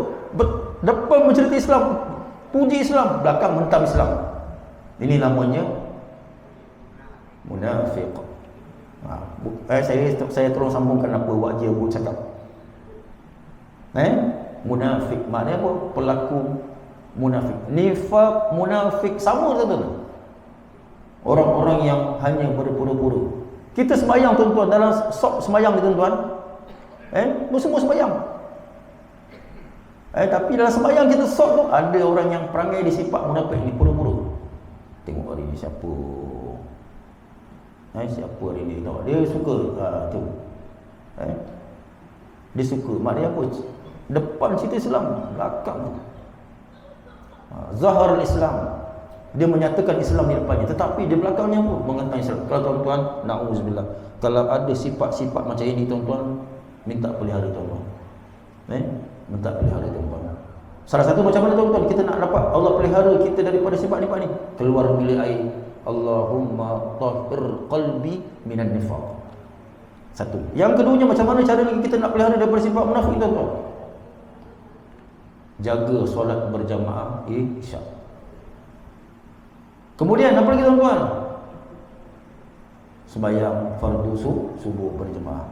depan mencerita Islam, puji Islam, belakang mentam Islam. Ini namanya munafik. Saya tolong sambungkan apa Wak Ji Abu cakap. Munafik maknanya apa? Pelaku munafik. Nifaq, munafik sama tuan-tuan. Orang-orang yang hanya berpura-pura. Kita sembahyang tuan-tuan, dalam sok sembahyang ni tuan-tuan, semua sembahyang. Tapi dalam sembahyang kita sok tu ada orang yang perangai disifat munafik ni, pura-pura. Tengok hari ni siapa? Siapa hari ni? Dia suka tu. Dia suka. Maknanya apa? Depan cerita Islam, belakang tu. Zahar Islam. Dia menyatakan Islam di depannya, tetapi di belakangnya pun mengentang Islam. Kalau tuan-tuan, na'udzubillah, kalau ada sifat-sifat macam ini tuan-tuan, minta pelihara tuan-tuan. Minta pelihara tuan-tuan. Salah satu macam mana tuan-tuan kita nak dapat Allah pelihara kita daripada sifat-sifat ni? Keluar bilik air, Allahumma tahhir qalbi minan nifaq. Satu. Yang keduanya, macam mana cara kita nak pelihara daripada sifat munafik tuan-tuan? Jaga solat berjamaah isyak. Kemudian apa lagi tuan-tuan? Sembahyang fardu subuh berjemaah.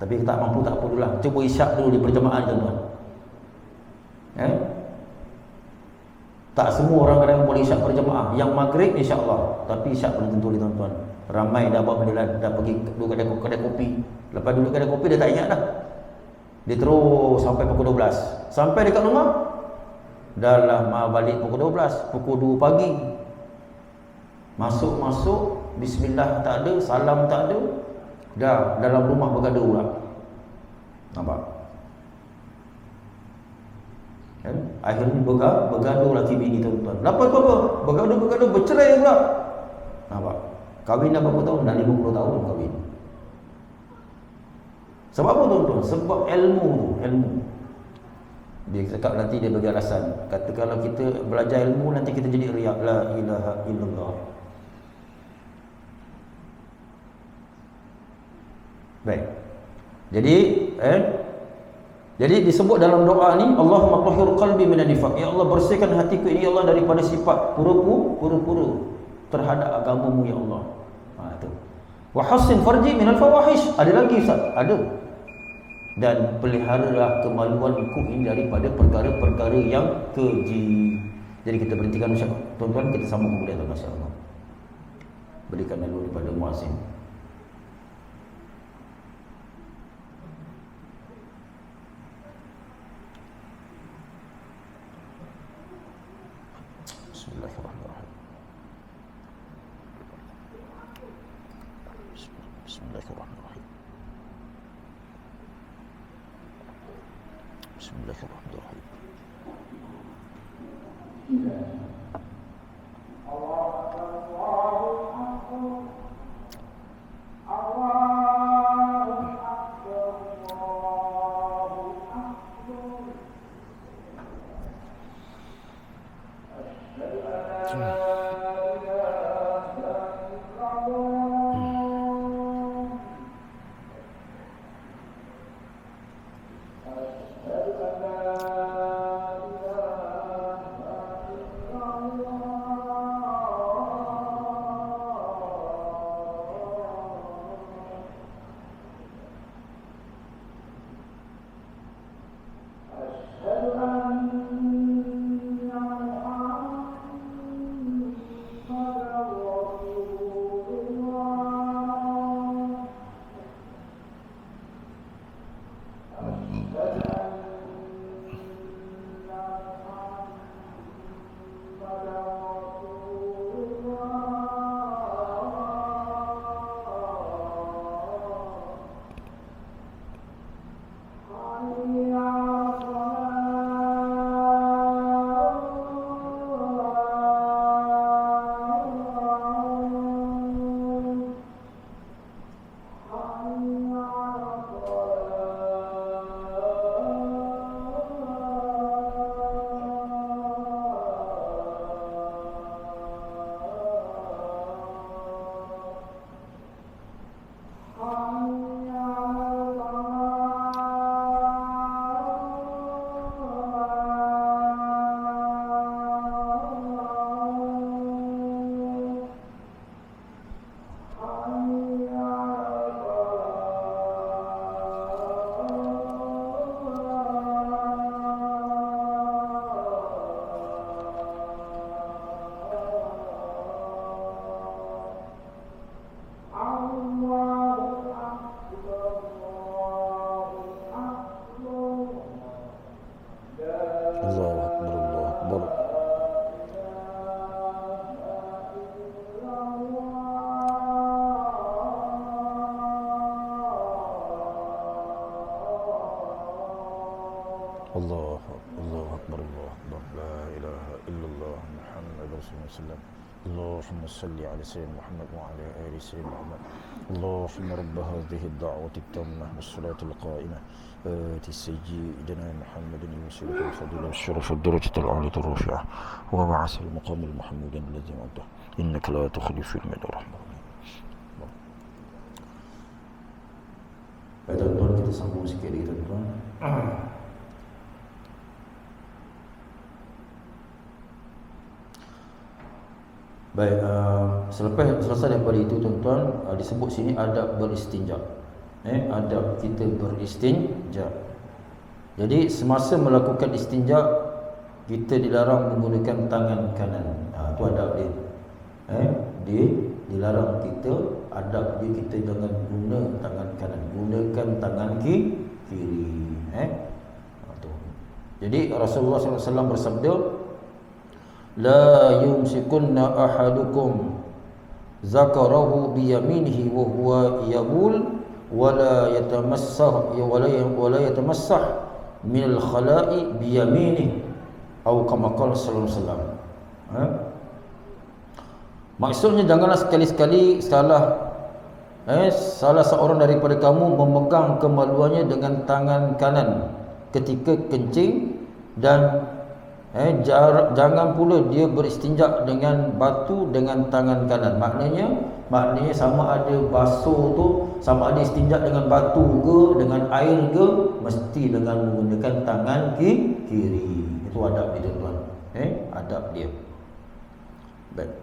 Tapi tak mampu tak apa dululah. Cuba isyak dulu di berjemaah tuan-tuan. Tak semua orang kadang boleh isyak berjemaah. Yang maghrib insya-Allah, tapi isyak belum tentu tuan-tuan. Ramai dah buat benda lain, dah pergi duduk kedai kopi. Lepas duduk kedai kopi dia tak ingat dah. Dia terus sampai pukul 12. Sampai dekat rumah Dah lah balik pukul 12, pukul 2 pagi. Masuk bismillah tak ada, salam tak ada. Dah dalam rumah bergaduh pula. Nampak? Kan? Akhirnya bergaduh laki bini tuan-tuan. Lepas apa? Bergaduh bercerai pula. Nampak? Kahwin dah berapa tahun? Dah 50 tahun kahwin. Sebab apa tuan-tuan? Sebab ilmu. Dia cakap nanti dia bagi alasan. Kata kalau kita belajar ilmu nanti kita jadi riak. La ilaha illallah. Baik. Jadi disebut dalam doa ni, Allahumma tahhir qalbi minan nifaq. Ya Allah, bersihkan hatiku ini ya Allah daripada sifat pura-pura terhadap agamamu ya Allah. Itu. Wa hassin farji minal fawahish. Ada lagi Ustaz? Ada. Dan peliharalah kemaluanku ini daripada perkara-perkara yang keji. Jadi kita berhentikan usaha. Tuan-tuan, kita sambung kemudian masya-Allah. Berikan dulu kepada muazzin. Bismillahirrahmanirrahim. Bismillahirrahmanirrahim. Bismillahirrahmanirrahim. Allahu Akbar, la ilaha illallah Muhammadur Rasulullah. Allahumma salli ala sayyidina Muhammad wa ala ali sayyidina Muhammad. Allahumma rabb hadhihi ad-da'wati at-tammah was-salati al-qa'imah ati sayyidina Muhammadin al-wasilati wal-fadila wash-sharaf wad-darajati al-'aliyati ar-rafi'ah wa ba'ath al-maqam al-mahmud alladhi wa'ada innaka la tukhlifu al-mi'ad rahmah. Baik tuan-tuan, kita sambung sikit lagi tuan-tuan. Baik, selesai daripada itu tuan-tuan, disebut sini adab beristinja. Adab kita beristinja. Jadi semasa melakukan istinja, kita dilarang menggunakan tangan kanan. Itu adab dia. Dilarang kita, adab dia, kita jangan guna tangan kanan, gunakan tangan kiri. Tu. Jadi Rasulullah SAW bersabda, la yumsikunna ahadukum zakarahu biyaminihi wa huwa yabul wala yatamassah min al-khala'i biyaminihi atau kama qala sallallahu alaihi wasallam. Maksudnya janganlah sekali-sekali salah seorang daripada kamu memegang kemaluannya dengan tangan kanan ketika kencing, dan jangan pula dia beristinja dengan batu dengan tangan kanan. Maknanya sama ada basuh tu, sama ada istinja dengan batu ke dengan air ke, mesti dengan menggunakan tangan kiri. Itu adab dia tuan. Adab dia. Baik.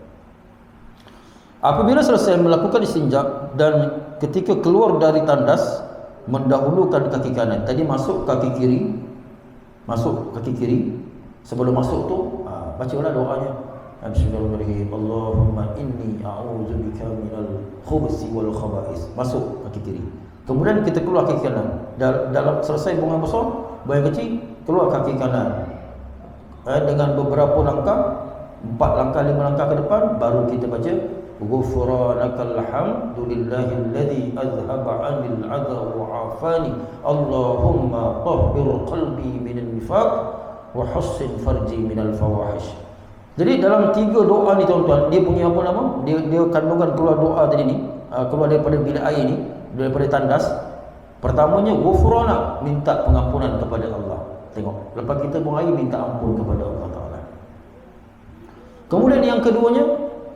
Apabila selesai melakukan istinja dan ketika keluar dari tandas, mendahulukan kaki kanan. Tadi masuk kaki kiri. Sebelum masuk tu bacalah doanya. Bismillahirrahmanirrahim. Allahumma inni a'udzubika minal khubuthi wal khaba'is. Masuk kaki kiri. Kemudian kita keluar kaki kanan. Dalam selesai buang besar, buang kecil, keluar kaki kanan. Dengan beberapa langkah, 4 langkah, 5 langkah ke depan, baru kita baca Ghufranakal hamdulillahilladzi azhaba 'anil 'adha wa 'afani. Allahumma tahhir qalbi minan nifaq wa hassin farji minal fawahish. Jadi dalam 3 doa ni tuan-tuan, dia punya apa nama? Dia kandungan keluar doa tadi ni, keluar daripada bilik air ni, daripada tandas. Pertamanya ghufrana, minta pengampunan kepada Allah. Tengok, lepas kita buang air minta ampun kepada Allah Taala. Kemudian yang keduanya,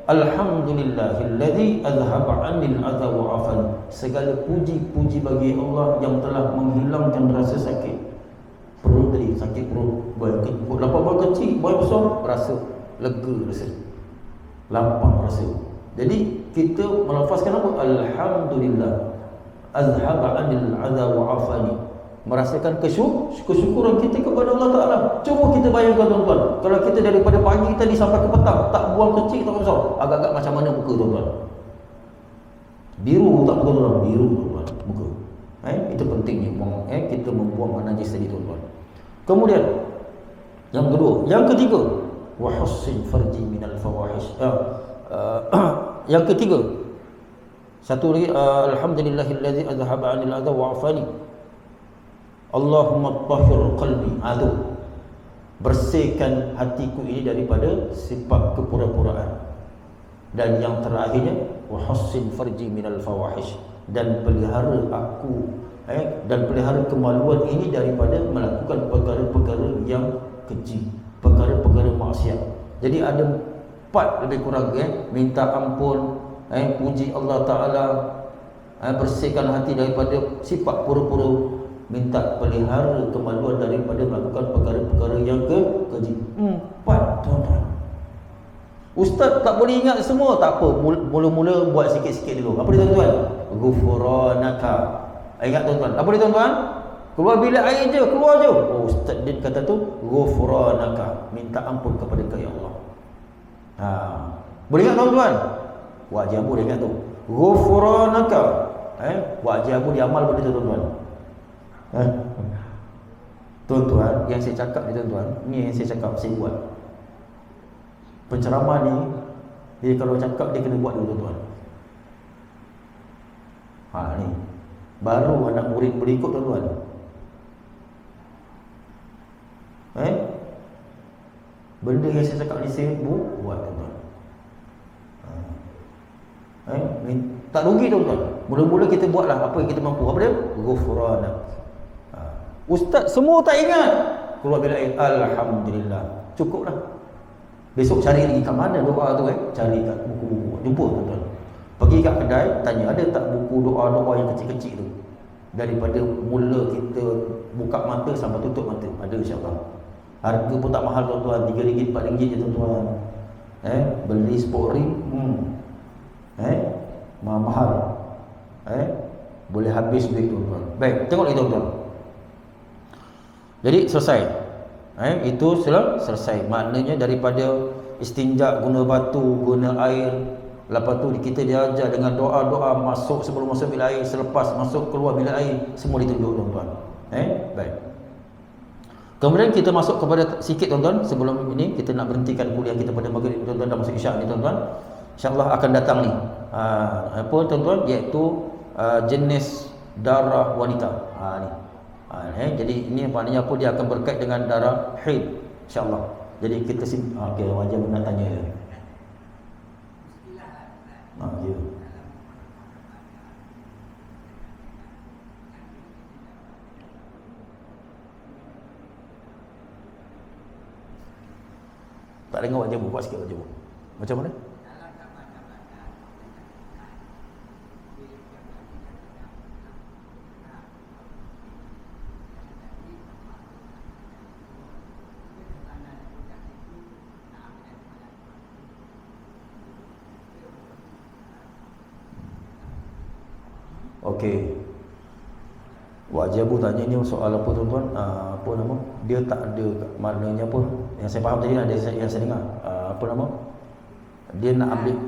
alhamdulillahilladzi azhaba 'anil 'adha wa 'afani. Segala puji-puji bagi Allah yang telah menghilangkan rasa sakit perut tadi, sakit perut, buang kecil, buang besar, rasa lega, rasa lapang, rasa. Jadi kita melafazkan apa? Alhamdulillah azhaba 'anil 'adha wa 'afani. Merasakan kesyukuran kita kepada Allah Ta'ala. Cuba kita bayangkan tuan-tuan, kalau kita daripada pagi tadi sampai ke petang tak buang kecil, tak besar, agak-agak macam mana muka tuan-tuan? Biru tak muka tuan-tuan? Biru tuan-tuan muka. Itu pentingnya kita membuang najis tadi tuan-tuan. Kemudian yang kedua, yang ketiga, wa hussin farji minal fawahish. Yang ketiga, satu lagi, alhamdulillahilladzi azhaba 'anil 'adha wa 'afani. Allahumma tahhir qalbi. Bersihkan hatiku ini daripada sifat kepura-puraan. Dan yang terakhirnya, wa hassin farji minal fawahish. Dan pelihara aku dan pelihara kemaluan ini daripada melakukan perkara-perkara yang keji, perkara-perkara maksiat. Jadi ada 4 lebih kurang minta ampun, puji Allah Ta'ala, bersihkan hati daripada sifat pura-pura, minta pelihara kemaluan daripada melakukan perkara-perkara yang keji. 4 tuan-tuan. Ustaz tak boleh ingat semua, tak apa, mula-mula buat sikit-sikit dulu. Apa dia tuan-tuan? Ghufranaka. Ingat tuan-tuan, apa dia tuan-tuan? Keluar bilik air je, keluar je. Ustaz Din kata tu ghufranaka, minta ampun kepada ya Allah. Boleh ingat tuan-tuan? Wajib Abu dia ingat tu ghufranaka. Wajib Abu diamal pada tu tuan-tuan. Tuan-tuan, yang saya cakap ni tuan-tuan, ni yang saya cakap, saya buat. Penceramah ni, dia kalau cakap dia kena buat dulu tuan-tuan. Ni baru anak murid berikut tuan-tuan. Benda yang saya cakap ni saya buat tuan-tuan. Tak rugi tuan-tuan. Mula-mula kita buatlah apa yang kita mampu. Apa dia? Ghufranak. Ustaz semua tak ingat. Keluar bilik air, alhamdulillah. Cukuplah. Besok cari lagi kat mana doa tu cari kat buku-buku. Jumpa tuan-tuan. Pergi kat kedai, tanya ada tak buku doa-doa yang kecil-kecil tu. Daripada mula kita buka mata sampai tutup mata. Ada insya-Allah. Harga pun tak mahal tuan-tuan, RM3, RM4 je tuan-tuan. Beli RM10. Mahal. Boleh habis duit tuan-tuan. Baik, tengok lagi tuan-tuan. Jadi selesai. Itu selesai. Maknanya daripada istinja guna batu, guna air, lepas tu kita diajar dengan doa-doa masuk sebelum masuk bilik air, selepas masuk keluar bilik air, semua ditunjuk tuan-tuan. Baik. Kemudian kita masuk kepada sikit tuan-tuan, sebelum ini kita nak berhentikan kuliah kita pada maghrib tuan-tuan dan masuk isyak ni tuan-tuan. InsyaAllah akan datang ni apa tuan-tuan, iaitu jenis darah wanita. Jadi ini maknanya apa, dia akan berkait dengan darah haid insyaAllah. Jadi kita okey, wajib nak tanya ya. Ya. Tak dengar wajah buat sikit wajah. Macam mana? Okey. Wajah Abu tanya ni soal apa tuan-tuan? Apa nama? Dia tak ada maknanya apa? Yang saya faham tadi lah, yang saya dengar. Apa nama? Dia nak ambil.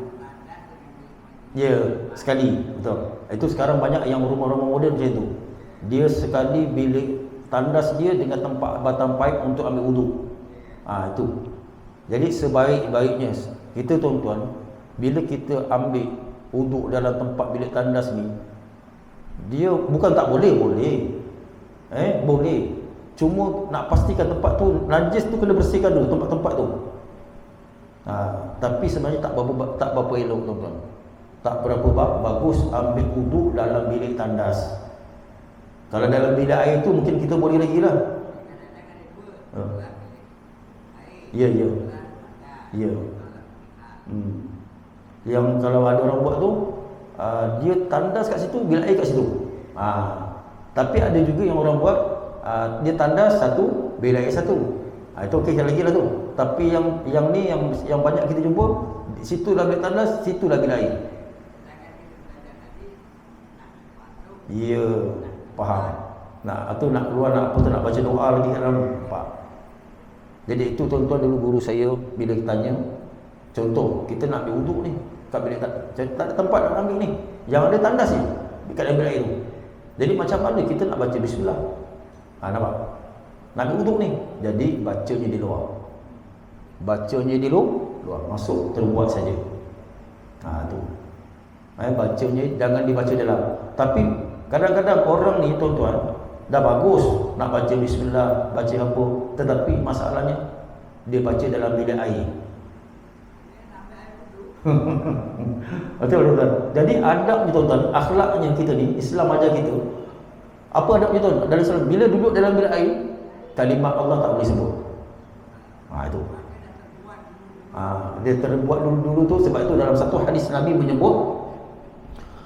Ya, sekali, betul. Itu sekarang banyak yang rumah-rumah moden macam tu. Dia sekali bilik tandas dia dengan tempat batang paip untuk ambil wuduk. Itu. Jadi sebaik-baiknya kita tuan-tuan, bila kita ambil wuduk dalam tempat bilik tandas ni, dia bukan tak boleh, boleh. Cuma nak pastikan tempat tu najis tu kena bersihkan dulu tempat-tempat tu. Tapi sebenarnya tak berapa elok tuan-tuan. Tak berapa bagus ambil wuduk dalam bilik tandas. Kalau dalam bilik air tu mungkin kita boleh lagi lah. Ya. Yang kalau ada orang buat tu, dia tandas kat situ, bilik air kat situ. Tapi ada juga yang orang buat, dia tandas satu, bilik air satu. Itu okey lagi lah tu. Tapi yang ni yang banyak kita jumpa, situ lah bilik tandas, situ lah bilik air. Ya, faham. Atau nak keluar nak baca doa lagi kat dalam. Jadi itu tuan-tuan, dulu guru saya bila tanya, contoh kita nak ambil wuduk ni kat bilik tak ada tempat nak ambil ni, yang ada tandas ni dekat dalam bilik air tu. Jadi macam mana kita nak baca bismillah? Nampak? Nak ambil wuduk ni, jadi bacanya di luar. Bacanya di luar, masuk terbuat saja. Tu. Bacanya jangan dibaca dalam. Tapi kadang-kadang orang ni tuan-tuan dah bagus nak baca bismillah, baca apa, tetapi masalahnya dia baca dalam bilik air. Betul tuan-tuan. Jadi adabnya tuan-tuan, akhlaknya kita ni, Islam ajar kita. Apa adabnya tuan? Dalam Islam, bila duduk dalam bilik air, kalimat Allah tak boleh sebut. Itu. Dia terbuat dulu-dulu tu. Sebab itu dalam satu hadis Nabi menyebut,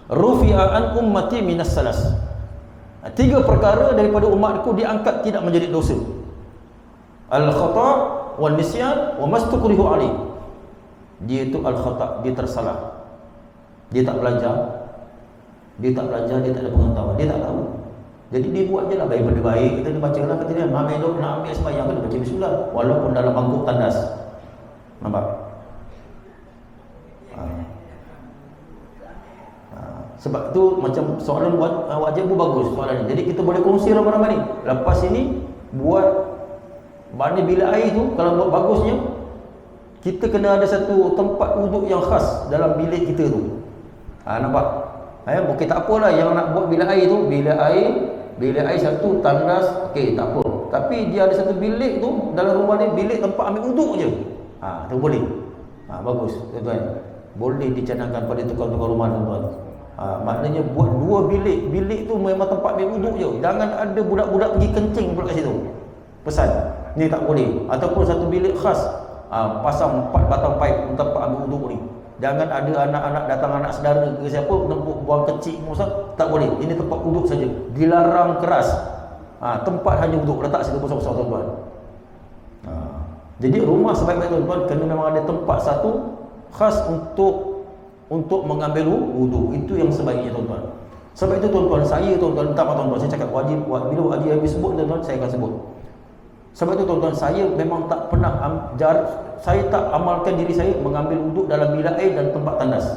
rufi'a an ummati minas salas. 3 perkara daripada umatku diangkat tidak menjadi dosa. Al-khata' wal nisyan wa mastukrihu alaih. Dia itu al-khata', dia tersalah. Dia tak belajar, dia tak ada pengetahuan, dia tak tahu. Jadi dia buat je lah baik-baik baik. Kita ni baca lah, kata dia nak ambil sembahyang, kena baca bismillah walaupun dalam mangkuk tandas. Nampak? Sebab tu macam soalan wajib pun bagus soalan ni. Jadi kita boleh kongsi ramai-ramai ni. Lepas ini buat mana bilik air tu, kalau buat bagusnya, kita kena ada satu tempat wuduk yang khas dalam bilik kita tu. Nampak? Okey, tak apalah yang nak buat bilik air tu, bilik air satu, tandas, okey, tak apa. Tapi dia ada satu bilik tu dalam rumah ni, bilik tempat ambil wuduk je. Tu boleh. Bagus, tuan-tuan. Boleh dicanangkan pada tukang-tukang rumah tuan-tuan. Maknanya buat 2 bilik. Bilik tu memang tempat ambil wuduk je. Jangan ada budak-budak pergi kencing pula kat situ. Pesan. Ni tak boleh. Ataupun satu bilik khas, pasang 4 batang paip untuk tempat ambil wuduk ni. Jangan ada anak-anak datang, anak saudara ke siapa nak buang kecil musah, tak boleh. Ini tempat wuduk saja. Dilarang keras. Tempat hanya wuduk, letak situ kosong-kosong tuan-tuan. Jadi rumah sebaik-baik tuan-tuan kena memang ada tempat satu khas untuk mengambil wuduk. Itu yang sebaiknya tuan-tuan. Sebab itu tuan-tuan, saya tuan-tuan, minta maaf tuan-tuan, saya cakap wajib, bila wajib habis sebut tuan-tuan, saya akan sebut. Sebab itu tuan-tuan, saya memang tak pernah saya tak amalkan diri saya mengambil wuduk dalam bilik air dan tempat tandas.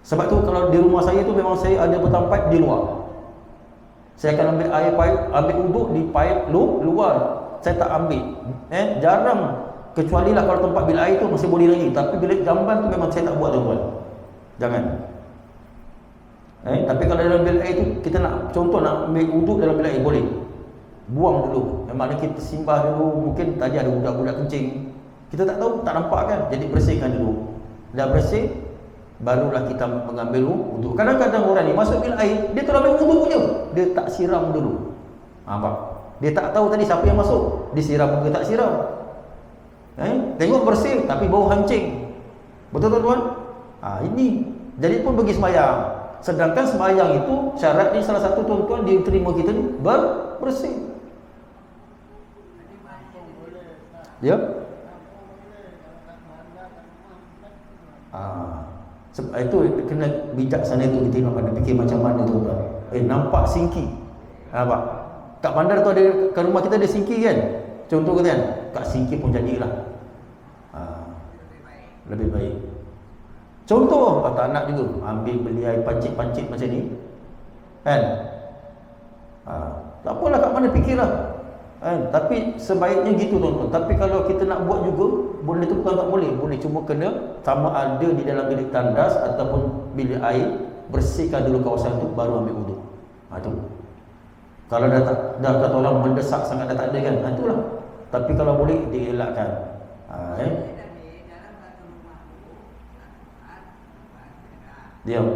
Sebab itu kalau di rumah saya tu memang saya ada batang paip di luar. Saya akan ambil air paip, ambil uduk di paip luar. Saya tak ambil. Jarang, kecuali lah kalau tempat bilik air tu masih boleh lagi. Tapi bilik jamban tu memang saya tak buat, tuan-tuan. Jangan. Tapi kalau dalam bilik air tu kita nak, contoh nak ambil uduk dalam bilik air, boleh. Buang dulu. Maknanya kita simbah dulu. Mungkin tadi ada budak-budak kencing, kita tak tahu, tak nampak kan. Jadi bersihkan dulu. Dah bersih, barulah kita mengambil uduk. Kadang-kadang orang ni masuk bilik air, dia terus ambil uduk je, dia tak siram dulu. Nampak? Dia tak tahu tadi siapa yang masuk, dia siram ke tak siram. Tengok bersih tapi bau hancing. Betul tuan-tuan? Ini jadi pun pergi sembahyang. Sedangkan sembahyang itu syarat ni salah satu, tuan-tuan, dia terima kita ni bersih. Ya. Sebab itu kena bijaksana tu, kita nak fikir macam mana, tuan-tuan. Nampak singki. Nampak? Kat bandar tu ada, kat rumah kita ada singki kan. Contoh kata kan, kat singki pun jadilah. Lebih baik. Contoh, tak nak juga ambil beli air pancit-pancit macam ni. Kan? Tak apalah, kat mana fikirlah. Tapi sebaiknya gitu, tuan-tuan. Tapi kalau kita nak buat juga, benda tu bukan tak boleh. Boleh, cuma kena sama ada di dalam bilik tandas ataupun bilik air, bersihkan dulu kawasan tu, baru ambil wuduk. Tu. Kalau dah kata orang mendesak sangat, dah tak ada kan, itulah. Tapi kalau boleh dielakkan. Diam.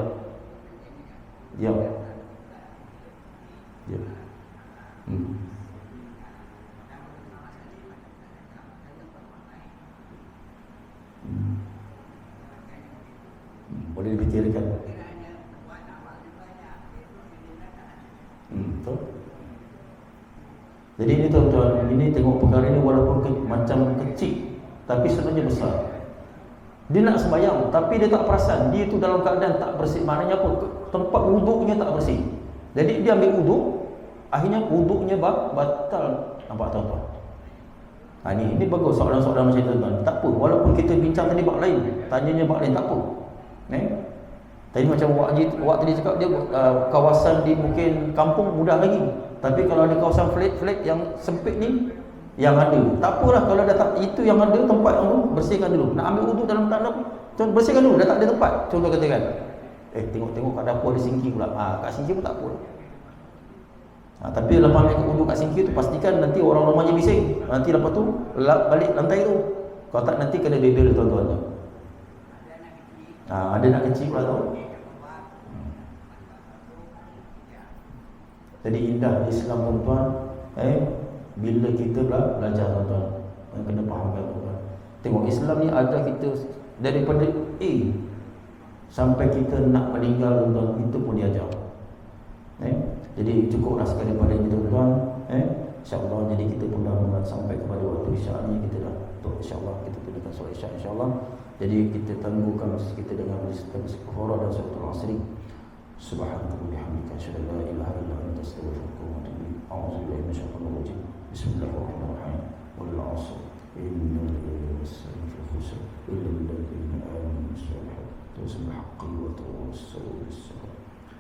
Boleh dipikirkan. Betul. Jadi ini, tuan-tuan, ini tengok perkara ini walaupun macam kecil, tapi sebenarnya besar. Dia nak sembahyang tapi dia tak perasan dia tu dalam keadaan tak bersih. Maknanya apa? Tempat wuduknya tak bersih. Jadi dia ambil wuduk, akhirnya wuduknya batal. Nampak, tuan-tuan? Ini bagus soalan-soalan macam tu, tuan. Tak apa, walaupun kita bincang tadi bab lain, tanyanya bab lain, tak apa. Tadi macam Wak tadi cakap, dia kawasan di mungkin kampung mudah lagi. Tapi kalau ada kawasan flat yang sempit ni, yang ada, tak apalah. Kalau dah tak, itu yang ada tempat yang tu, bersihkan dulu. Nak ambil wuduk dalam tanam, contoh bersihkan dulu. Dah tak ada tempat, contoh katakan, tengok kat dapur ada singki pula. Kat singki pun tak apa. Tapi lepas ambil wuduk kat singki tu, pastikan nanti orang rumahnya bising. Nanti lepas tu balik lantai tu. Kalau tak nanti kena dedel, tuan-tuan. Ada nak kecil pula tu. Jadi indah Islam, tuan-tuan. Bila kita belajar, tuan-tuan, kena fahamkan, tuan-tuan. Tengok Islam ni ajar kita daripada A sampai kita nak meninggal, tuan-tuan, itu pun diajar. Jadi cukuplah sekali pada ini, tuan-tuan. InsyaAllah, jadi kita pun dah sampai kepada waktu isyak ni. Kita dah, insyaAllah kita tunaikan solat isyak, insyaAllah. Jadi kita tangguhkan kita dengan istighfar dan suratul asri. Subhanallah bihamdika, asyhadu an la ilaha illa anta, astaghfiruka wa atubu ilaik. A'udzu billahi minasyaitonir rajim. Bismillahirrahmanirrahim. Wal 'asr innal insana lafi khusr illa alladziina aamanu wa 'amilus haqqi wa tawassaw bis sabr.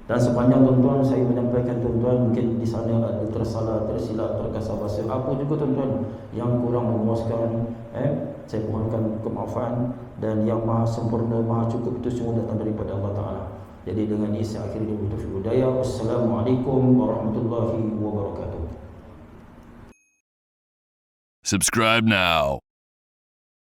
Dan sepanjang, tuan-tuan, saya menyampaikan, tuan-tuan, mungkin di sana ada tersalah, tersilap, terkasar bahasa apa juga, tuan-tuan, yang kurang memuaskan, saya mohonkan kemaafan. Dan yang maha sempurna, maha cukup itu semua datang daripada Allah Ta'ala. Jadi dengan ini saya akhiri dengan taufiq hidayah. Wassalamualaikum warahmatullahi wabarakatuh. Subscribe now.